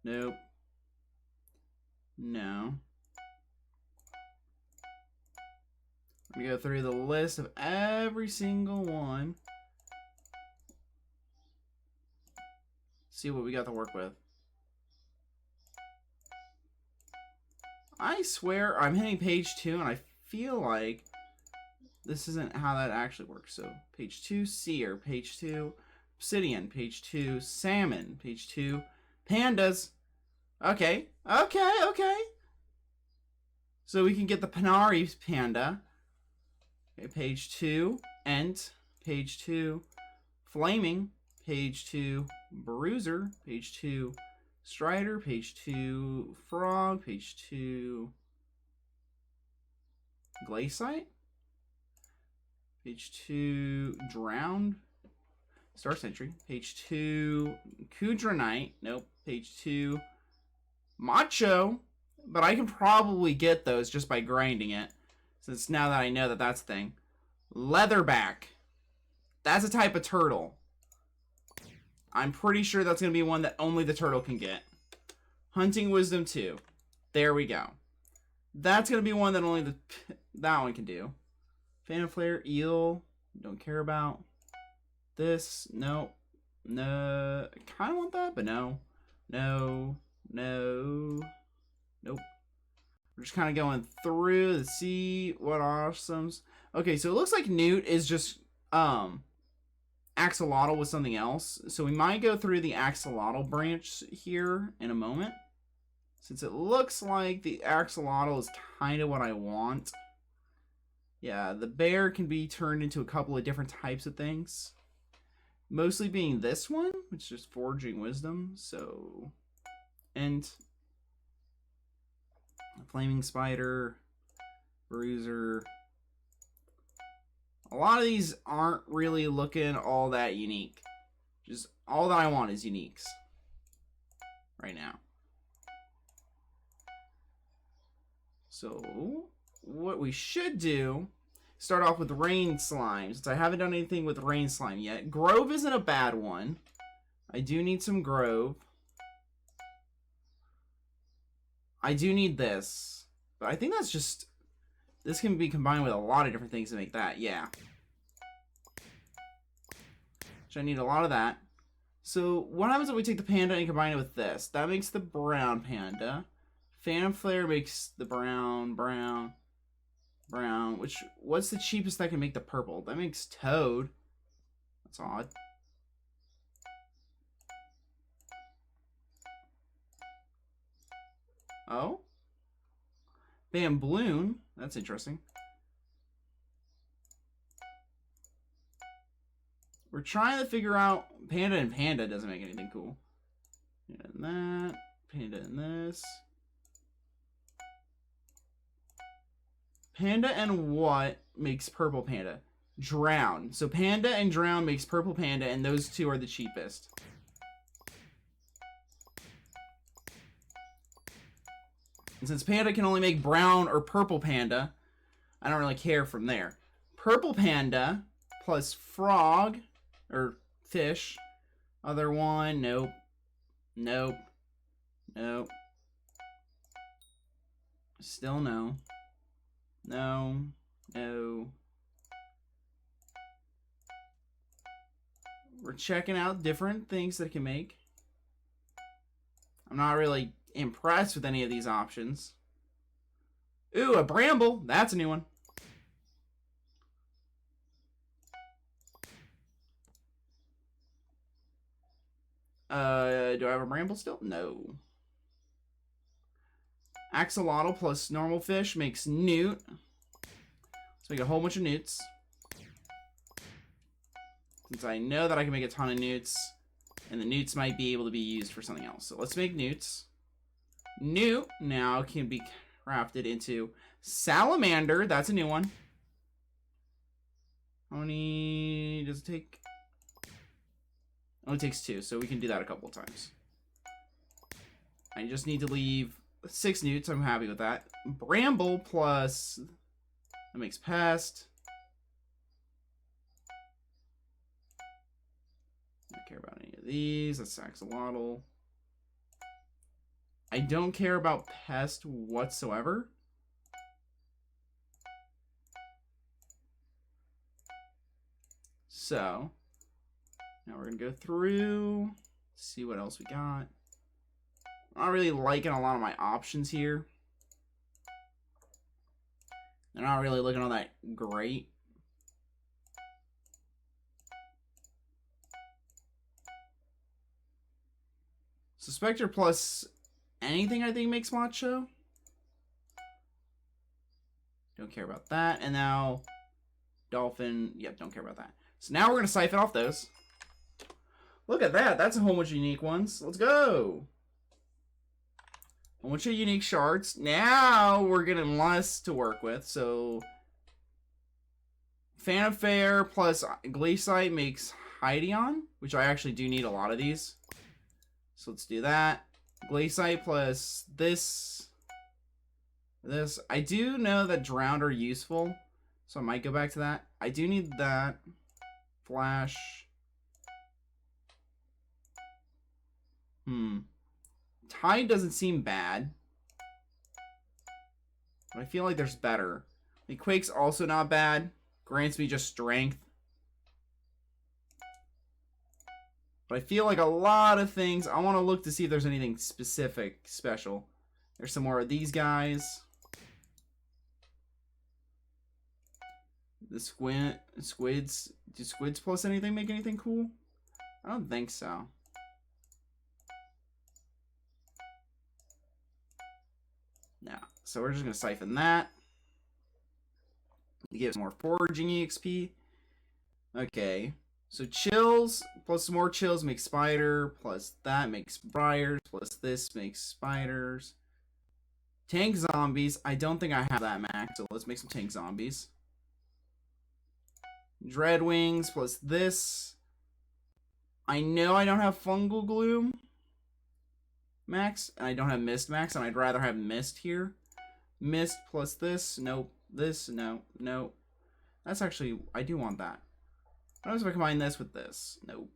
Nope. No. We go through the list of every single one. See what we got to work with. I swear I'm hitting page 2 and I feel like this isn't how that actually works. So page 2, seer, page 2, obsidian, page 2, salmon, page 2, pandas. Okay, okay, okay. So we can get the Panari panda. Okay, page 2, Ent, page 2, Flaming, page 2, Bruiser, page 2, Strider, page 2, Frog, page 2, Glaciite, page 2, Drowned, Star Sentry, page 2, Kudranite, nope, page 2, Macho, but I can probably get those just by grinding it. Since now that I know that that's a thing. Leatherback. That's a type of turtle. I'm pretty sure that's going to be one that only the turtle can get. Hunting Wisdom 2. There we go. That's going to be one that only that one can do. Phantom Flare, Eel. Don't care about. This. No. No. I kind of want that, but no. No. No. Nope. We're just kind of going through to see what awesomes. Okay, so it looks like Newt is just axolotl with something else. So we might go through the axolotl branch here in a moment. Since it looks like the axolotl is kind of what I want. Yeah, the bear can be turned into a couple of different types of things. Mostly being this one, which is just forging wisdom. So, and Flaming spider, bruiser. A lot of these aren't really looking all that unique. Just all that I want is uniques right now. So what we should do, start off with rain slime, since I haven't done anything with rain slime yet. Grove isn't a bad one. I do need some grove. I do need this, but I think that's just, this can be combined with a lot of different things to make that. Yeah, so I need a lot of that. So what happens if we take the panda and combine it with this? That makes the brown panda. Phantom flare makes the brown. Which, what's the cheapest that can make the purple? That makes toad. That's odd. Oh? Bambloon. That's interesting. We're trying to figure out... Panda and panda doesn't make anything cool. Panda and that. Panda and this. Panda and what makes purple panda? Drown. So panda and drown makes purple panda, and those two are the cheapest. And since panda can only make brown or purple panda, I don't really care from there. Purple panda plus frog or fish. Other one, nope. Nope. Nope. Still no. No. No. We're checking out different things that it can make. I'm not really impressed with any of these options. Ooh, a bramble. That's a new one. Do I have a bramble still? No. Axolotl plus normal fish makes newt. So we get a whole bunch of newts. Since I know that I can make a ton of newts, and the newts might be able to be used for something else. So let's make newts. Newt now can be crafted into salamander. That's a new one. How many does it take? Oh, it takes 2, so we can do that a couple of times. I just need to leave 6 newts. I'm happy with that. Bramble plus... That makes pest. I don't care about any of these. That's axolotl. I don't care about pest whatsoever. So, now we're going to go through, see what else we got. I'm not really liking a lot of my options here. They're not really looking all that great. So Spectre plus anything I think makes macho. Don't care about that. And now dolphin. Yep, don't care about that. So now we're going to siphon off those. Look at that. That's a whole bunch of unique ones. Let's go. A bunch of unique shards. Now we're getting less to work with. So Fanfare plus Glaciite makes Hydeon, which I actually do need a lot of these. So let's do that. Glaciite plus this. I do know that drowned are useful, so I might go back to that. I do need that. Flash. Tide doesn't seem bad, but I feel like there's better. The Quake's also not bad. Grants me just strength. But I feel like a lot of things, I want to look to see if there's anything specific, special. There's some more of these guys. The squids. Do squids plus anything make anything cool? I don't think so. No. So we're just going to siphon that. To get some more foraging EXP. Okay. So chills plus some more chills makes spider. Plus that makes briars. Plus this makes spiders. Tank zombies. I don't think I have that max, so let's make some tank zombies. Dread wings plus this. I know I don't have fungal gloom max, and I don't have mist max, and I'd rather have mist here. Mist plus this. Nope. This. No. No. That's actually... I do want that. What happens if I combine this with this? Nope.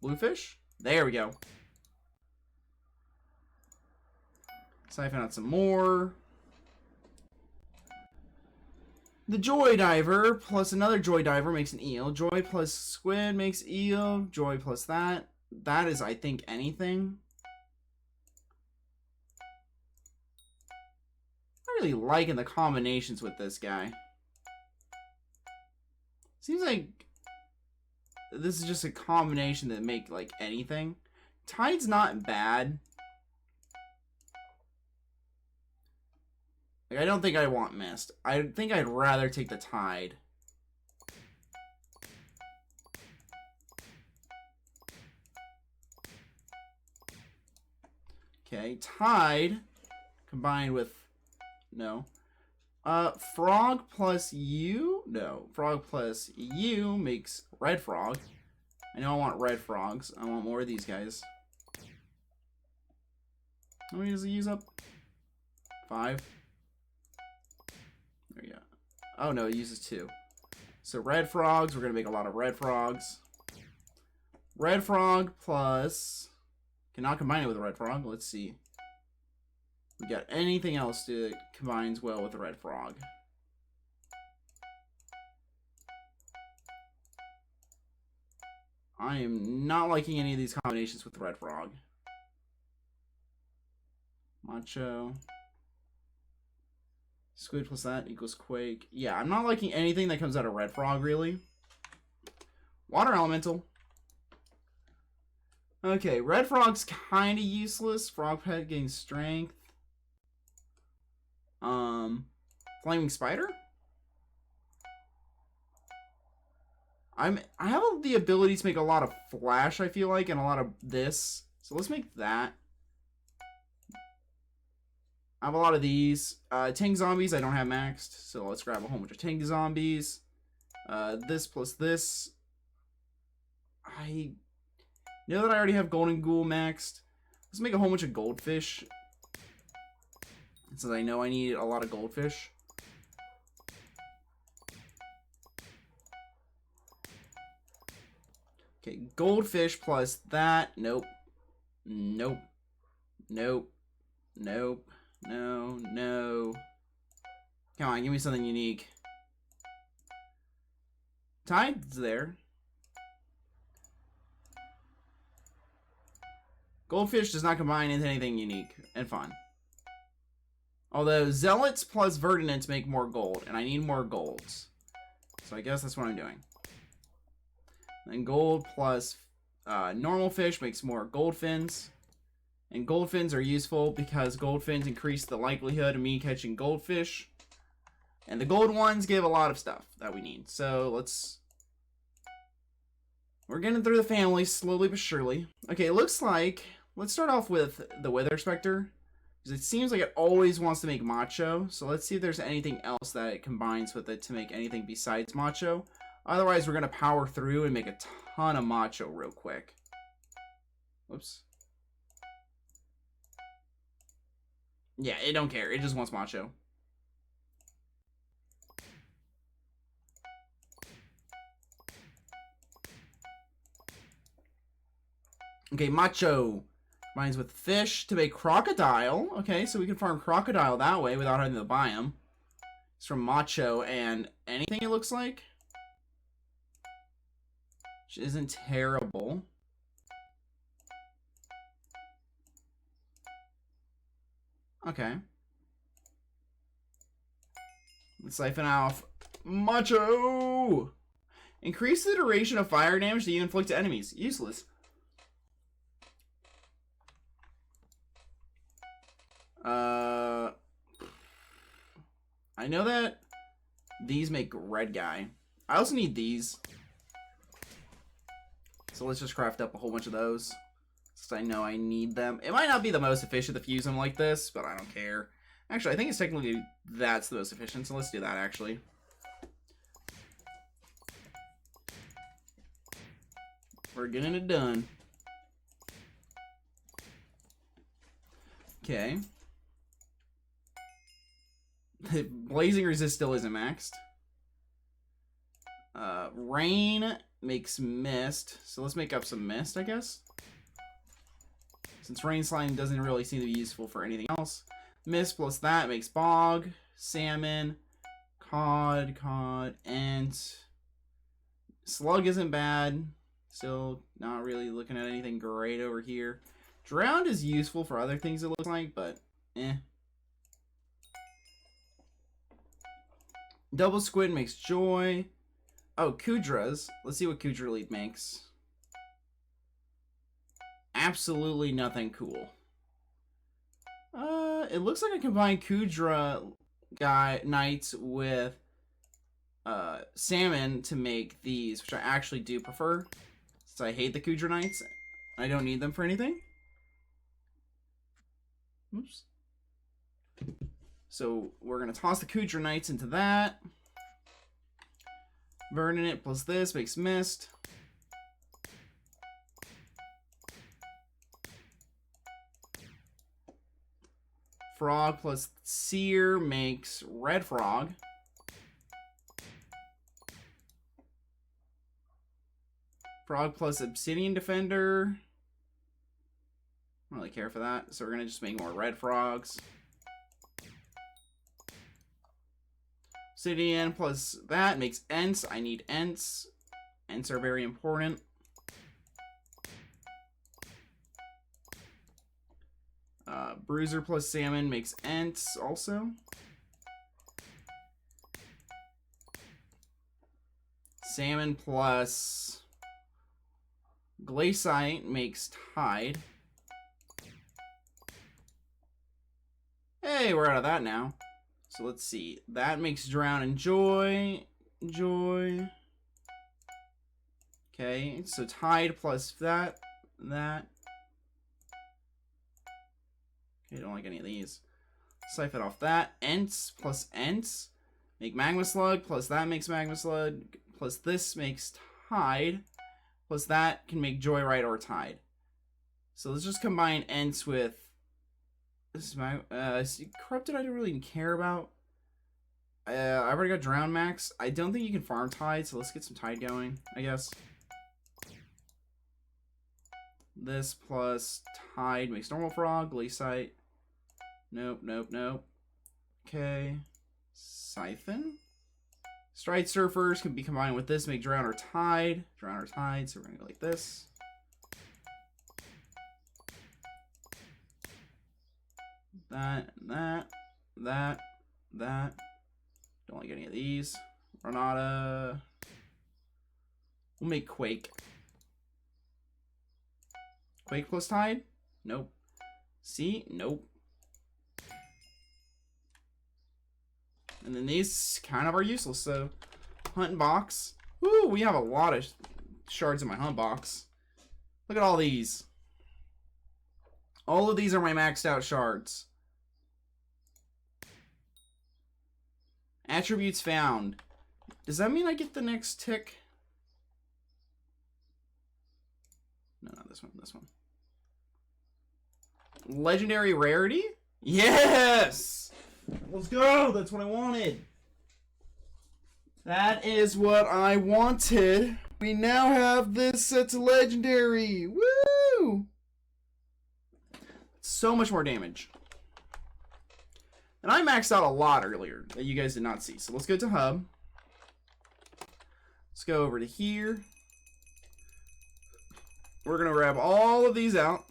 Bluefish? There we go. Siphon out some more. The Joy Diver plus another Joy Diver makes an eel. Joy plus squid makes eel. Joy plus that. That is, I think, anything. I'm really liking the combinations with this guy. Seems like this is just a combination that make, like, anything. Tide's not bad. Like, I don't think I want mist. I think I'd rather take the tide. Okay, tide combined with... No. Frog plus you? No. Frog plus you makes red frog. I know I want red frogs. I want more of these guys. How many does it use up? 5. There we go. Oh no, it uses 2. So red frogs, we're gonna make a lot of red frogs. Red frog plus... Cannot combine it with a red frog. Let's see. We got anything else that combines well with the red frog? I am not liking any of these combinations with the red frog. Macho. Squid plus that equals quake. Yeah, I'm not liking anything that comes out of red frog, really. Water elemental. Okay, red frog's kind of useless. Frog pet gains strength. Flaming spider? I have the ability to make a lot of flash, I feel like, and a lot of this. So let's make that. I have a lot of these. Tank zombies I don't have maxed, so let's grab a whole bunch of tank zombies. This plus this. I know that I already have golden ghoul maxed. Let's make a whole bunch of goldfish. Since I know I need a lot of goldfish. Okay, goldfish plus that. Nope. Nope. Nope. Nope. No. No. Come on, give me something unique. Tide's there. Goldfish does not combine into anything unique and fun. Although zealots plus verdinants make more gold, and I need more golds. So I guess that's what I'm doing. And gold plus normal fish makes more gold fins. And gold fins are useful because gold fins increase the likelihood of me catching goldfish. And the gold ones give a lot of stuff that we need. So let's... We're getting through the family slowly but surely. Okay, it looks like... Let's start off with the Wither Spectre. Because it seems like it always wants to make Macho. So let's see if there's anything else that it combines with it to make anything besides Macho. Otherwise, we're going to power through and make a ton of Macho real quick. Whoops. Yeah, it don't care. It just wants Macho. Okay, Macho combines with fish to make crocodile. Okay, so we can farm crocodile that way without having to buy them. It's from Macho and anything it looks like. Which isn't terrible. Okay. Let's siphon off Macho! Increase the duration of fire damage that you inflict to enemies. Useless. I know that these make red guy. I also need these. So let's just craft up a whole bunch of those. Since I know I need them. It might not be the most efficient to fuse them like this, but I don't care. Actually, I think it's technically that's the most efficient, so let's do that, actually. We're getting it done. Okay. Blazing resist still isn't maxed. Rain makes mist, so let's make up some mist, I guess. Since rain slime doesn't really seem to be useful for anything else. Mist plus that makes bog, salmon, cod, ant. Slug isn't bad. Still not really looking at anything great over here. Drowned is useful for other things, it looks like, but eh. Double squid makes joy. Oh, Kudra's. Let's see what Kudra lead makes. Absolutely nothing cool. It looks like I combined Kudra Knights with salmon to make these, which I actually do prefer. Since I hate the Kudra Knights. I don't need them for anything. Oops. So we're going to toss the Kudra Knights into that. Burning it plus this makes mist. Frog plus seer makes red frog. Frog plus obsidian defender. I don't really care for that, so we're going to just make more red frogs. Obsidian plus that makes Ents. I need Ents. Ents are very important. Bruiser plus salmon makes Ents also. Salmon plus Glaciite makes Tide. Hey, we're out of that now. So let's see. That makes Drown and Joy. Joy. Okay, so Tide plus that. Okay, don't like any of these. Siphon off that. Ents plus Ents make Magma Slug, plus that makes Magma Slug, plus this makes Tide, plus that can make Joyride or Tide. So let's just combine Ents with this is my Corrupted I don't really care about. I've already got Drown Max. I don't think you can farm Tide, so let's get some Tide going, I guess. This plus Tide makes normal frog, Glaciite. Nope, nope, nope. Okay. Siphon. Stride Surfers can be combined with this, make Drown or Tide. Drown or Tide, so we're gonna go like this. That. Don't like any of these. Renata. We'll make Quake. Quake plus Tide? Nope. See? Nope. And then these kind of are useless, so hunt box. Ooh, we have a lot of shards in my hunt box. Look at all these. All of these are my maxed out shards. Attributes found. Does that mean I get the next tick? No, not this one, this one. Legendary rarity? Yes! Let's go! That's what I wanted. That is what I wanted. We now have this set to legendary. Woo! So much more damage. And I maxed out a lot earlier that you guys did not see. So let's go to hub. Let's go over to here. We're going to grab all of these out.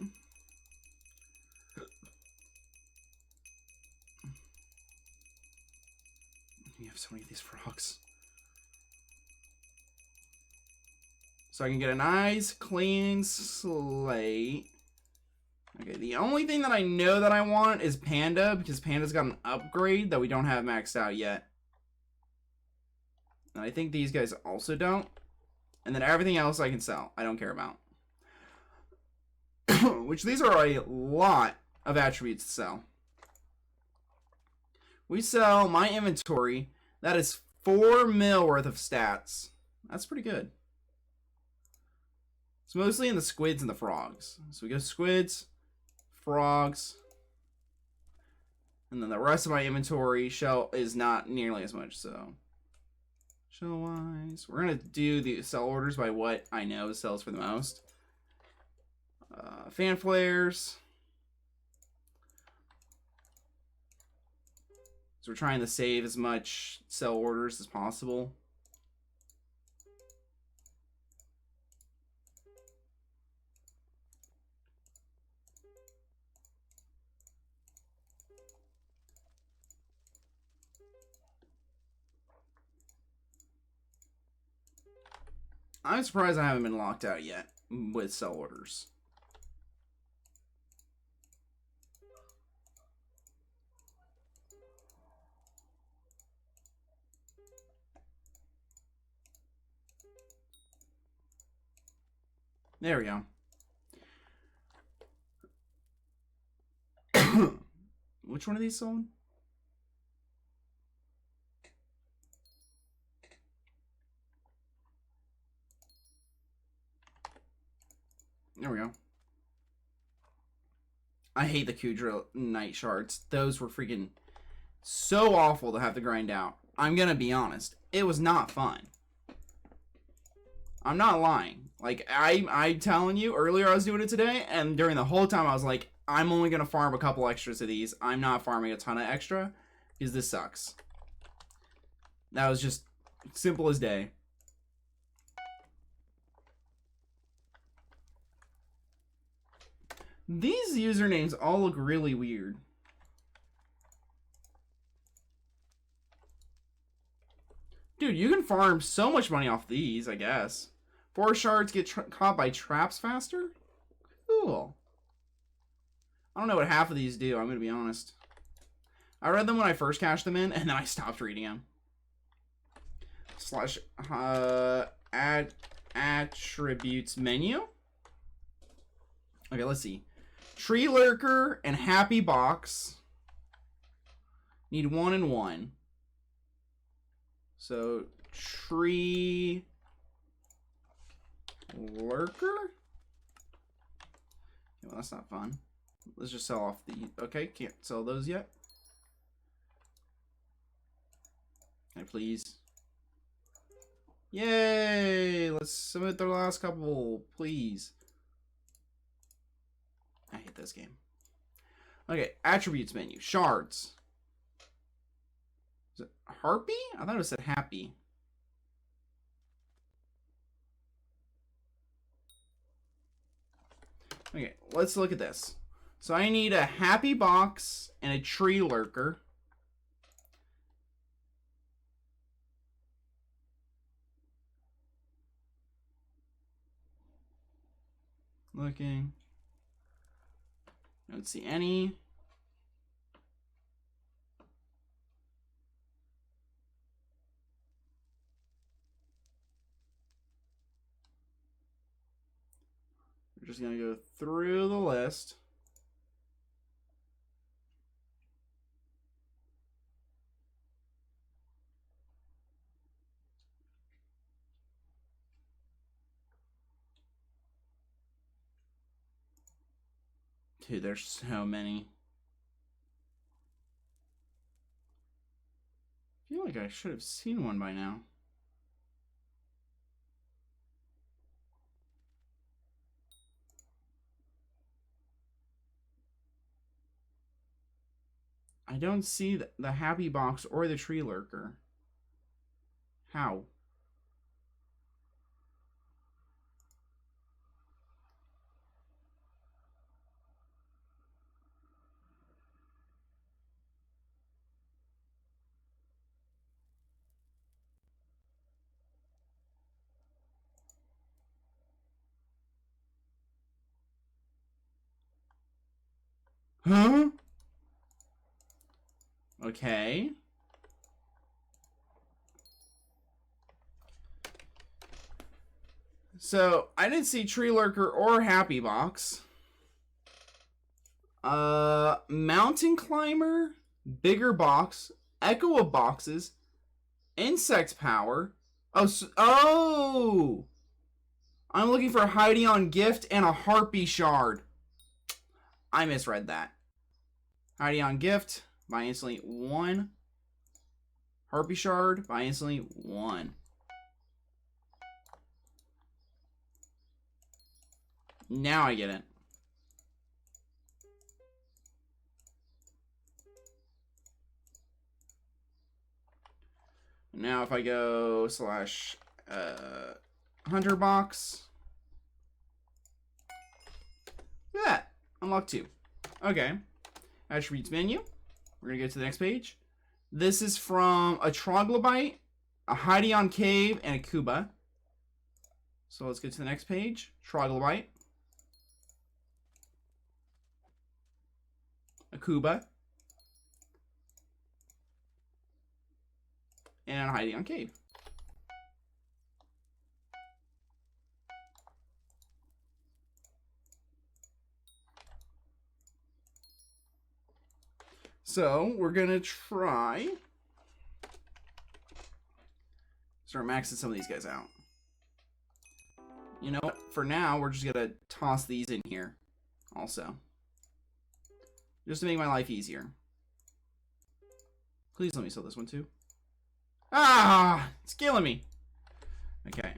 We have so many of these frogs. So I can get a nice clean slate. Okay, the only thing that I know that I want is Panda, because Panda's got an upgrade that we don't have maxed out yet. And I think these guys also don't. And then everything else I can sell. I don't care about. which these are a lot of attributes to sell. We sell my inventory. That is 4 mil worth of stats. That's pretty good. It's mostly in the squids and the frogs. So we go squids, frogs, and then the rest of my inventory shell is not nearly as much. So shell wise, we're gonna do the sell orders by what I know sells for the most. Fan flares. So we're trying to save as much sell orders as possible. I'm surprised I haven't been locked out yet with sell orders. There we go. Which one of these sold? There we go. I hate the Kudra Night Shards. Those were freaking so awful to have to grind out. I'm gonna be honest. It was not fun. I'm not lying. Like, I'm telling you, earlier I was doing it today, and during the whole time I was like, I'm only gonna farm a couple extras of these. I'm not farming a ton of extra, because this sucks. That was just simple as day. These usernames all look really weird. Dude, you can farm so much money off these, I guess. 4 shards get caught by traps faster? Cool. I don't know what half of these do, I'm going to be honest. I read them when I first cashed them in, and then I stopped reading them. Slash, add attributes menu. Okay, let's see. Tree Lurker and Happy Box need 1 and 1. So, Tree Lurker? Well, that's not fun. Let's just sell off the... Okay, can't sell those yet. Can I please? Yay! Let's submit the last couple, please. I hate this game. Okay, attributes menu. Shards. Is it Harpy? I thought it said Happy. Okay, let's look at this. So I need a Happy Box and a Tree Lurker. Looking. Don't see any. We're just going to go through the list. Dude, there's so many. I feel like I should have seen one by now. I don't see the Happy Box or the Tree Lurker. How? Huh? Okay. So, I didn't see Tree Lurker or Happy Box. Mountain climber, bigger box, echo of boxes, insect power. Oh, I'm looking for a Hypixel gift and a harpy shard. I misread that. Hypixel gift, buy instantly 1. Harpy shard, buy instantly 1. Now I get it. Now if I go slash hunter box. Look at that. Unlock 2. Okay. Attributes menu. We're going to go to the next page. This is from a troglodyte, a Hypixel cave, and a Kuba. So let's go to the next page. Troglodyte. A Kuba. And a Hypixel cave. So we're gonna try start maxing some of these guys out. You know what? For now, we're just gonna toss these in here also, just to make my life easier. Please let me sell this one too. Ah, it's killing me. Okay.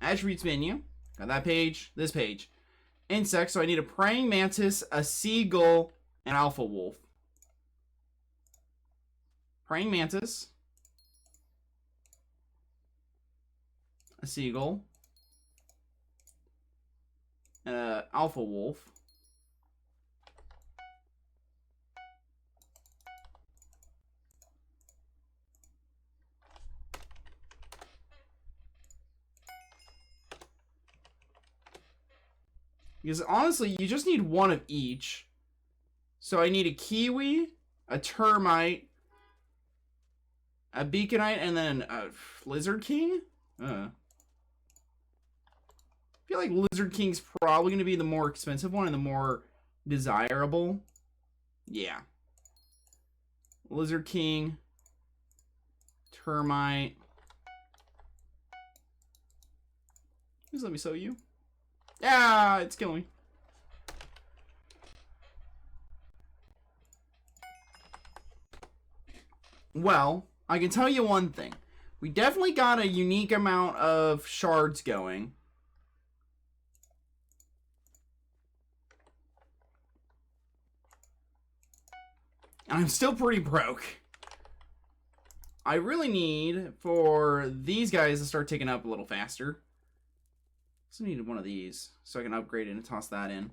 Attributes menu. Got that page. This page. Insects. So I need a praying mantis, a seagull, and alpha wolf. Praying mantis. A seagull. And a alpha wolf. Because honestly, you just need one of each. So I need a kiwi, a termite, a beaconite, and then a lizard king? I feel like lizard king's probably going to be the more expensive one and the more desirable. Yeah. Lizard king, termite. Please let me sew you. Yeah, it's killing me. Well, I can tell you one thing. We definitely got a unique amount of shards going. And I'm still pretty broke. I really need for these guys to start ticking up a little faster. So I need one of these so I can upgrade it and toss that in.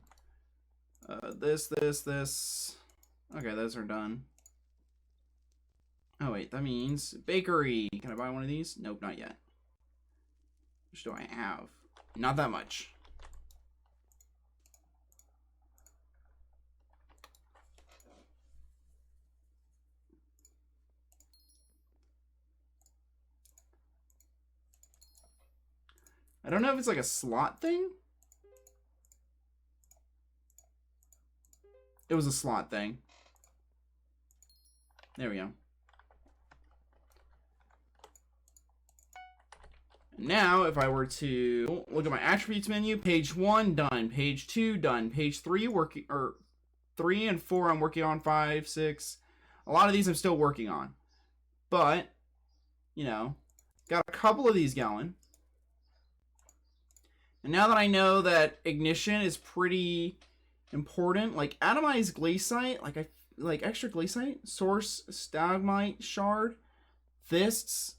This. Okay, those are done. Oh wait, that means bakery. Can I buy one of these? Nope, not yet. How much do I have? Not that much. I don't know if it's like a slot thing. It was a slot thing. There we go. Now, if I were to look at my attributes menu, page 1 done, page 2 done, page 3 working, or 3 and 4 I'm working on, 5, 6. A lot of these I'm still working on, but you know, got a couple of these going. And now that I know that ignition is pretty important, like atomized glaciite, like extra glaciite, source stalagmite shard, fists,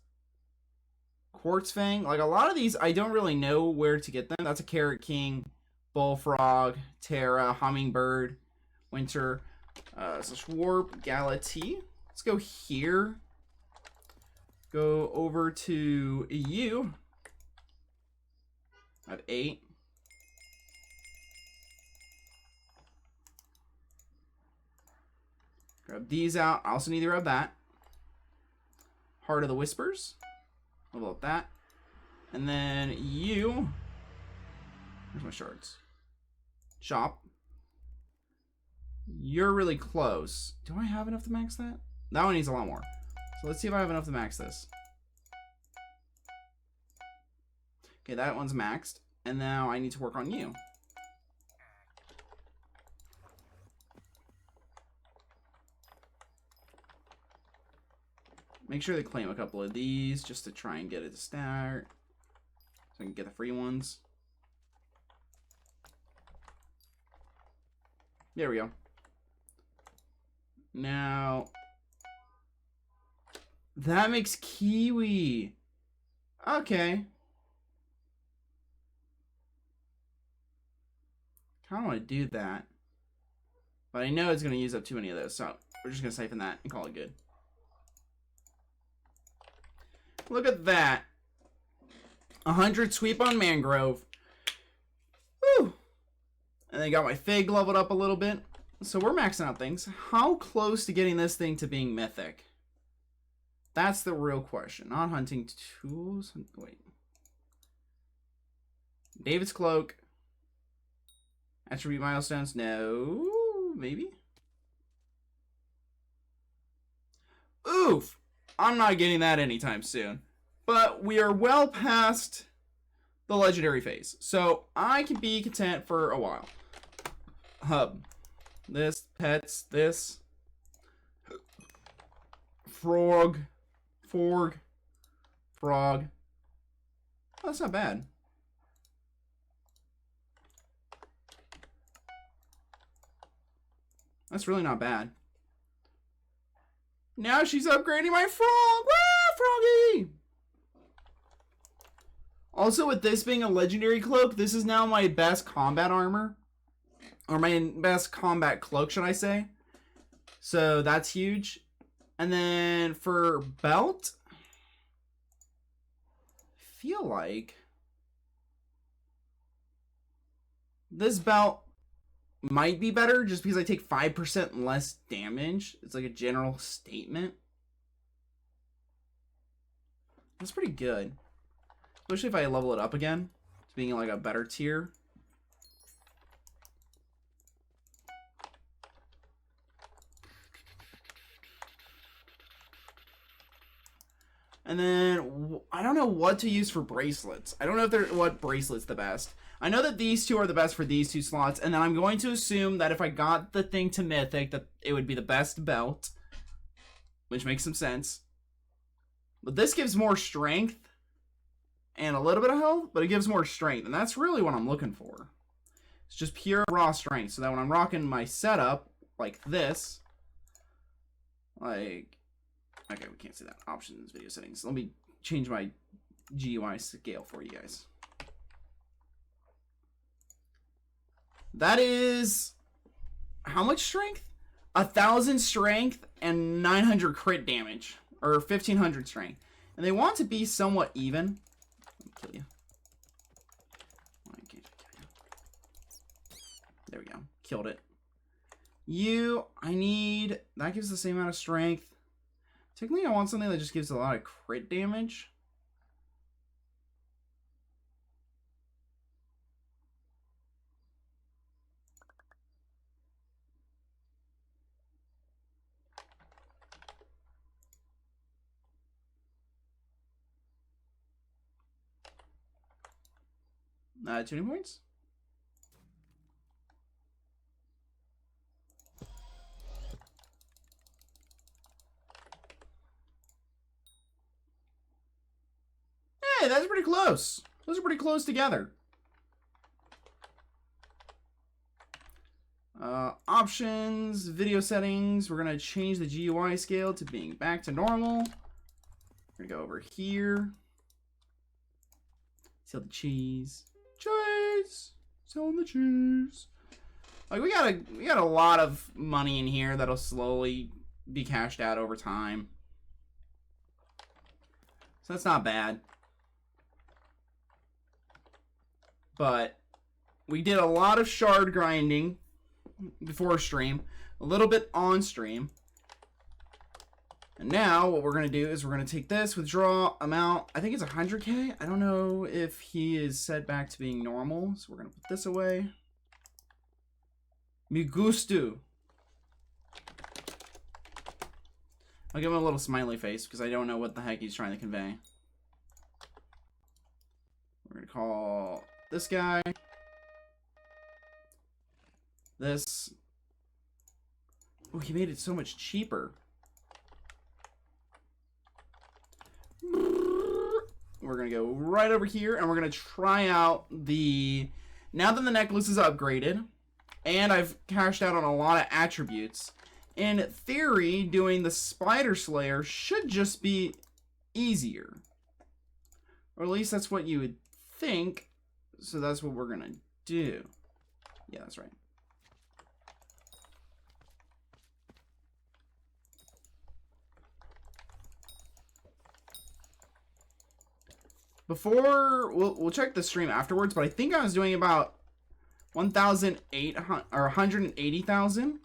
quartz fang, like a lot of these I don't really know where to get them. That's a carrot king, bullfrog, Terra, hummingbird, winter, warp, Galati. Let's go here. Go over to you. I have 8. Grab these out. I also need to grab that. Heart of the Whispers. Level up that. And then you. Where's my shards? Shop. You're really close. Do I have enough to max that? That one needs a lot more. So let's see if I have enough to max this. Okay, that one's maxed. And now I need to work on you. Make sure they claim a couple of these just to try and get it to start. So I can get the free ones. There we go. Now, that makes kiwi. Okay. I don't want to do that. But I know it's going to use up too many of those, so we're just going to siphon that and call it good. Look at that. 100 sweep on mangrove. Woo! And then got my fig leveled up a little bit. So we're maxing out things. How close to getting this thing to being mythic? That's the real question. Not hunting tools. Wait. David's cloak. Attribute milestones. No. Maybe. Oof. I'm not getting that anytime soon. But we are well past the legendary phase. So I can be content for a while. Hub. This. Pets. This. Frog. Forg. Frog. Oh, that's not bad. That's really not bad. Now she's upgrading my frog! Wah, froggy! Also, with this being a legendary cloak, this is now my best combat armor. Or my best combat cloak, should I say. So, that's huge. And then, for belt... I feel like... this belt might be better just because I take 5% less damage. It's like a general statement. That's pretty good. Especially if I level it up again to being like a better tier. And then I don't know what to use for bracelets. I don't know if what bracelet's the best. I know that these two are the best for these two slots, and then I'm going to assume that if I got the thing to mythic, that it would be the best belt, which makes some sense. But this gives more strength and a little bit of health, but it gives more strength, and that's really what I'm looking for. It's just pure raw strength, so that when I'm rocking my setup like this, like, okay, we can't see that. Options, video settings. Let me change my GUI scale for you guys. That is how much strength? 1,000 strength and 900 crit damage, or 1,500 strength. And they want to be somewhat even. Let me kill you. Why can't I kill you? There we go. Killed it. You, I need, that gives the same amount of strength. Technically, I want something that just gives a lot of crit damage. Tuning points? Hey, that's pretty close. Those are pretty close together. Options, video settings. We're going to change the GUI scale to being back to normal. We're going to go over here. Sell the cheese. Cheese! Selling the cheese. Like, we got a lot of money in here that'll slowly be cashed out over time. So that's not bad. But we did a lot of shard grinding before stream, a little bit on stream. And now what we're going to do is we're going to take this withdraw amount. I think it's 100k. I don't know if he is set back to being normal. So we're going to put this away. Me gusto. I'll give him a little smiley face because I don't know what the heck he's trying to convey. We're going to call this guy this. Oh, he made it so much cheaper. We're going to go right over here and we're going to try out the... Now that the necklace is upgraded and I've cashed out on a lot of attributes, in theory, doing the Spider Slayer should just be easier. Or at least that's what you would think. So that's what we're going to do. Yeah, that's right. Before, we'll check the stream afterwards, but I think I was doing about 1,800 or 180,000.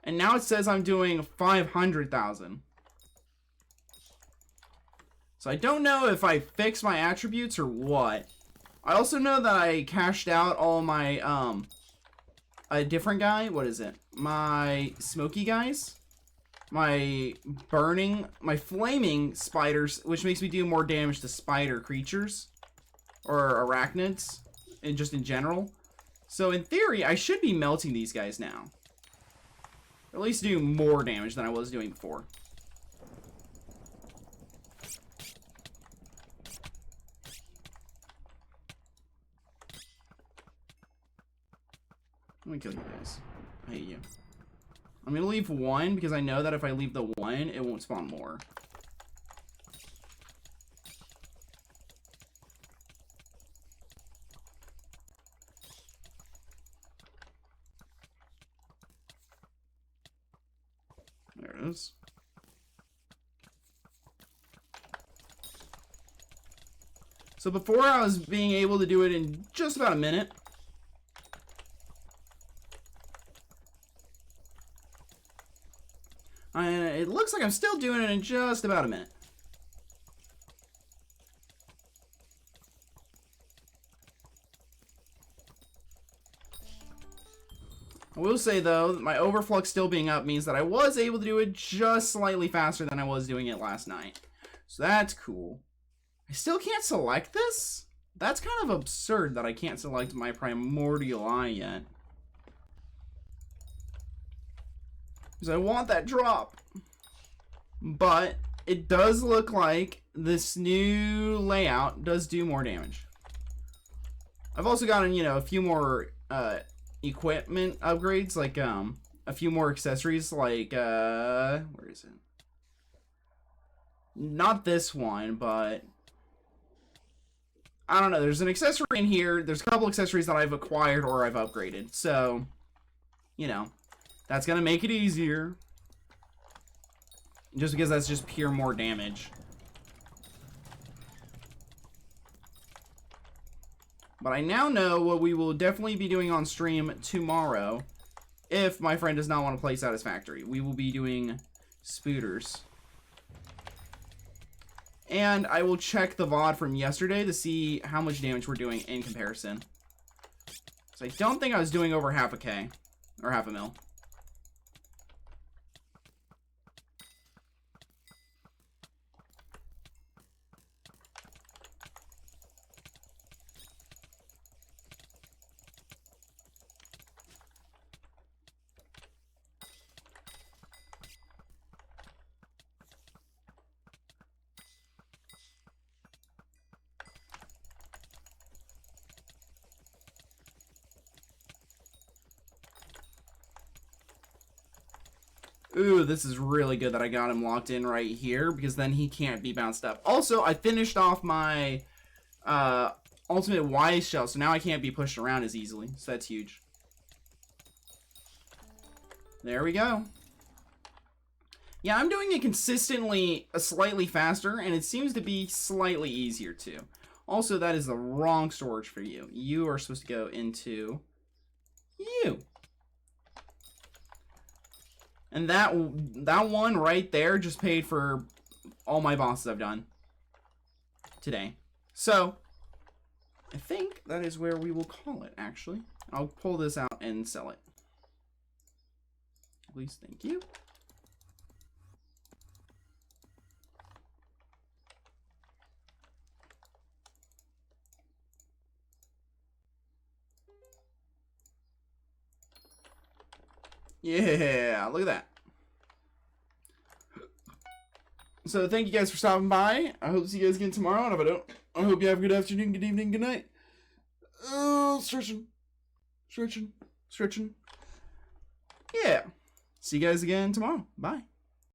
And now it says I'm doing 500,000. So I don't know if I fixed my attributes or what. I also know that I cashed out all my, a different guy. What is it? My smoky guys. My flaming spiders, which makes me do more damage to spider creatures. Or arachnids. And just in general. So in theory, I should be melting these guys now. Or at least do more damage than I was doing before. Let me kill you guys. I hate you. I'm gonna leave one because I know that if I leave the one, it won't spawn more. There it is. So before I was being able to do it in just about a minute. It looks like I'm still doing it in just about a minute. I will say though, my overflux still being up means that I was able to do it just slightly faster than I was doing it last night. So that's cool. I still can't select this? That's kind of absurd that I can't select my primordial eye yet. Because I want that drop. But it does look like this new layout does do more damage. I've also gotten, you know, a few more equipment upgrades, like a few more accessories, like where is it? Not this one, but I don't know. There's an accessory in here. There's a couple accessories that I've acquired or I've upgraded. So, you know, that's gonna make it easier. Just because that's just pure more damage. But I now know what we will definitely be doing on stream tomorrow. If my friend does not want to play Satisfactory. We will be doing Spooters. And I will check the VOD from yesterday to see how much damage we're doing in comparison. So I don't think I was doing over half a K. Or half a mil. Ooh, this is really good that I got him locked in right here, because then he can't be bounced up. Also, I finished off my ultimate wise shell, so now I can't be pushed around as easily. So that's huge. There we go. Yeah, I'm doing it consistently slightly faster, and it seems to be slightly easier too. Also, that is the wrong storage for you. You are supposed to go into you. And that one right there just paid for all my bosses I've done today. So, I think that is where we will call it, actually. I'll pull this out and sell it. Please, thank you. Yeah, look at that. So thank you guys for stopping by. I hope to see you guys again tomorrow. And if I don't, I hope you have a good afternoon, good evening, good night. Oh, stretching. Yeah. See you guys again tomorrow. Bye.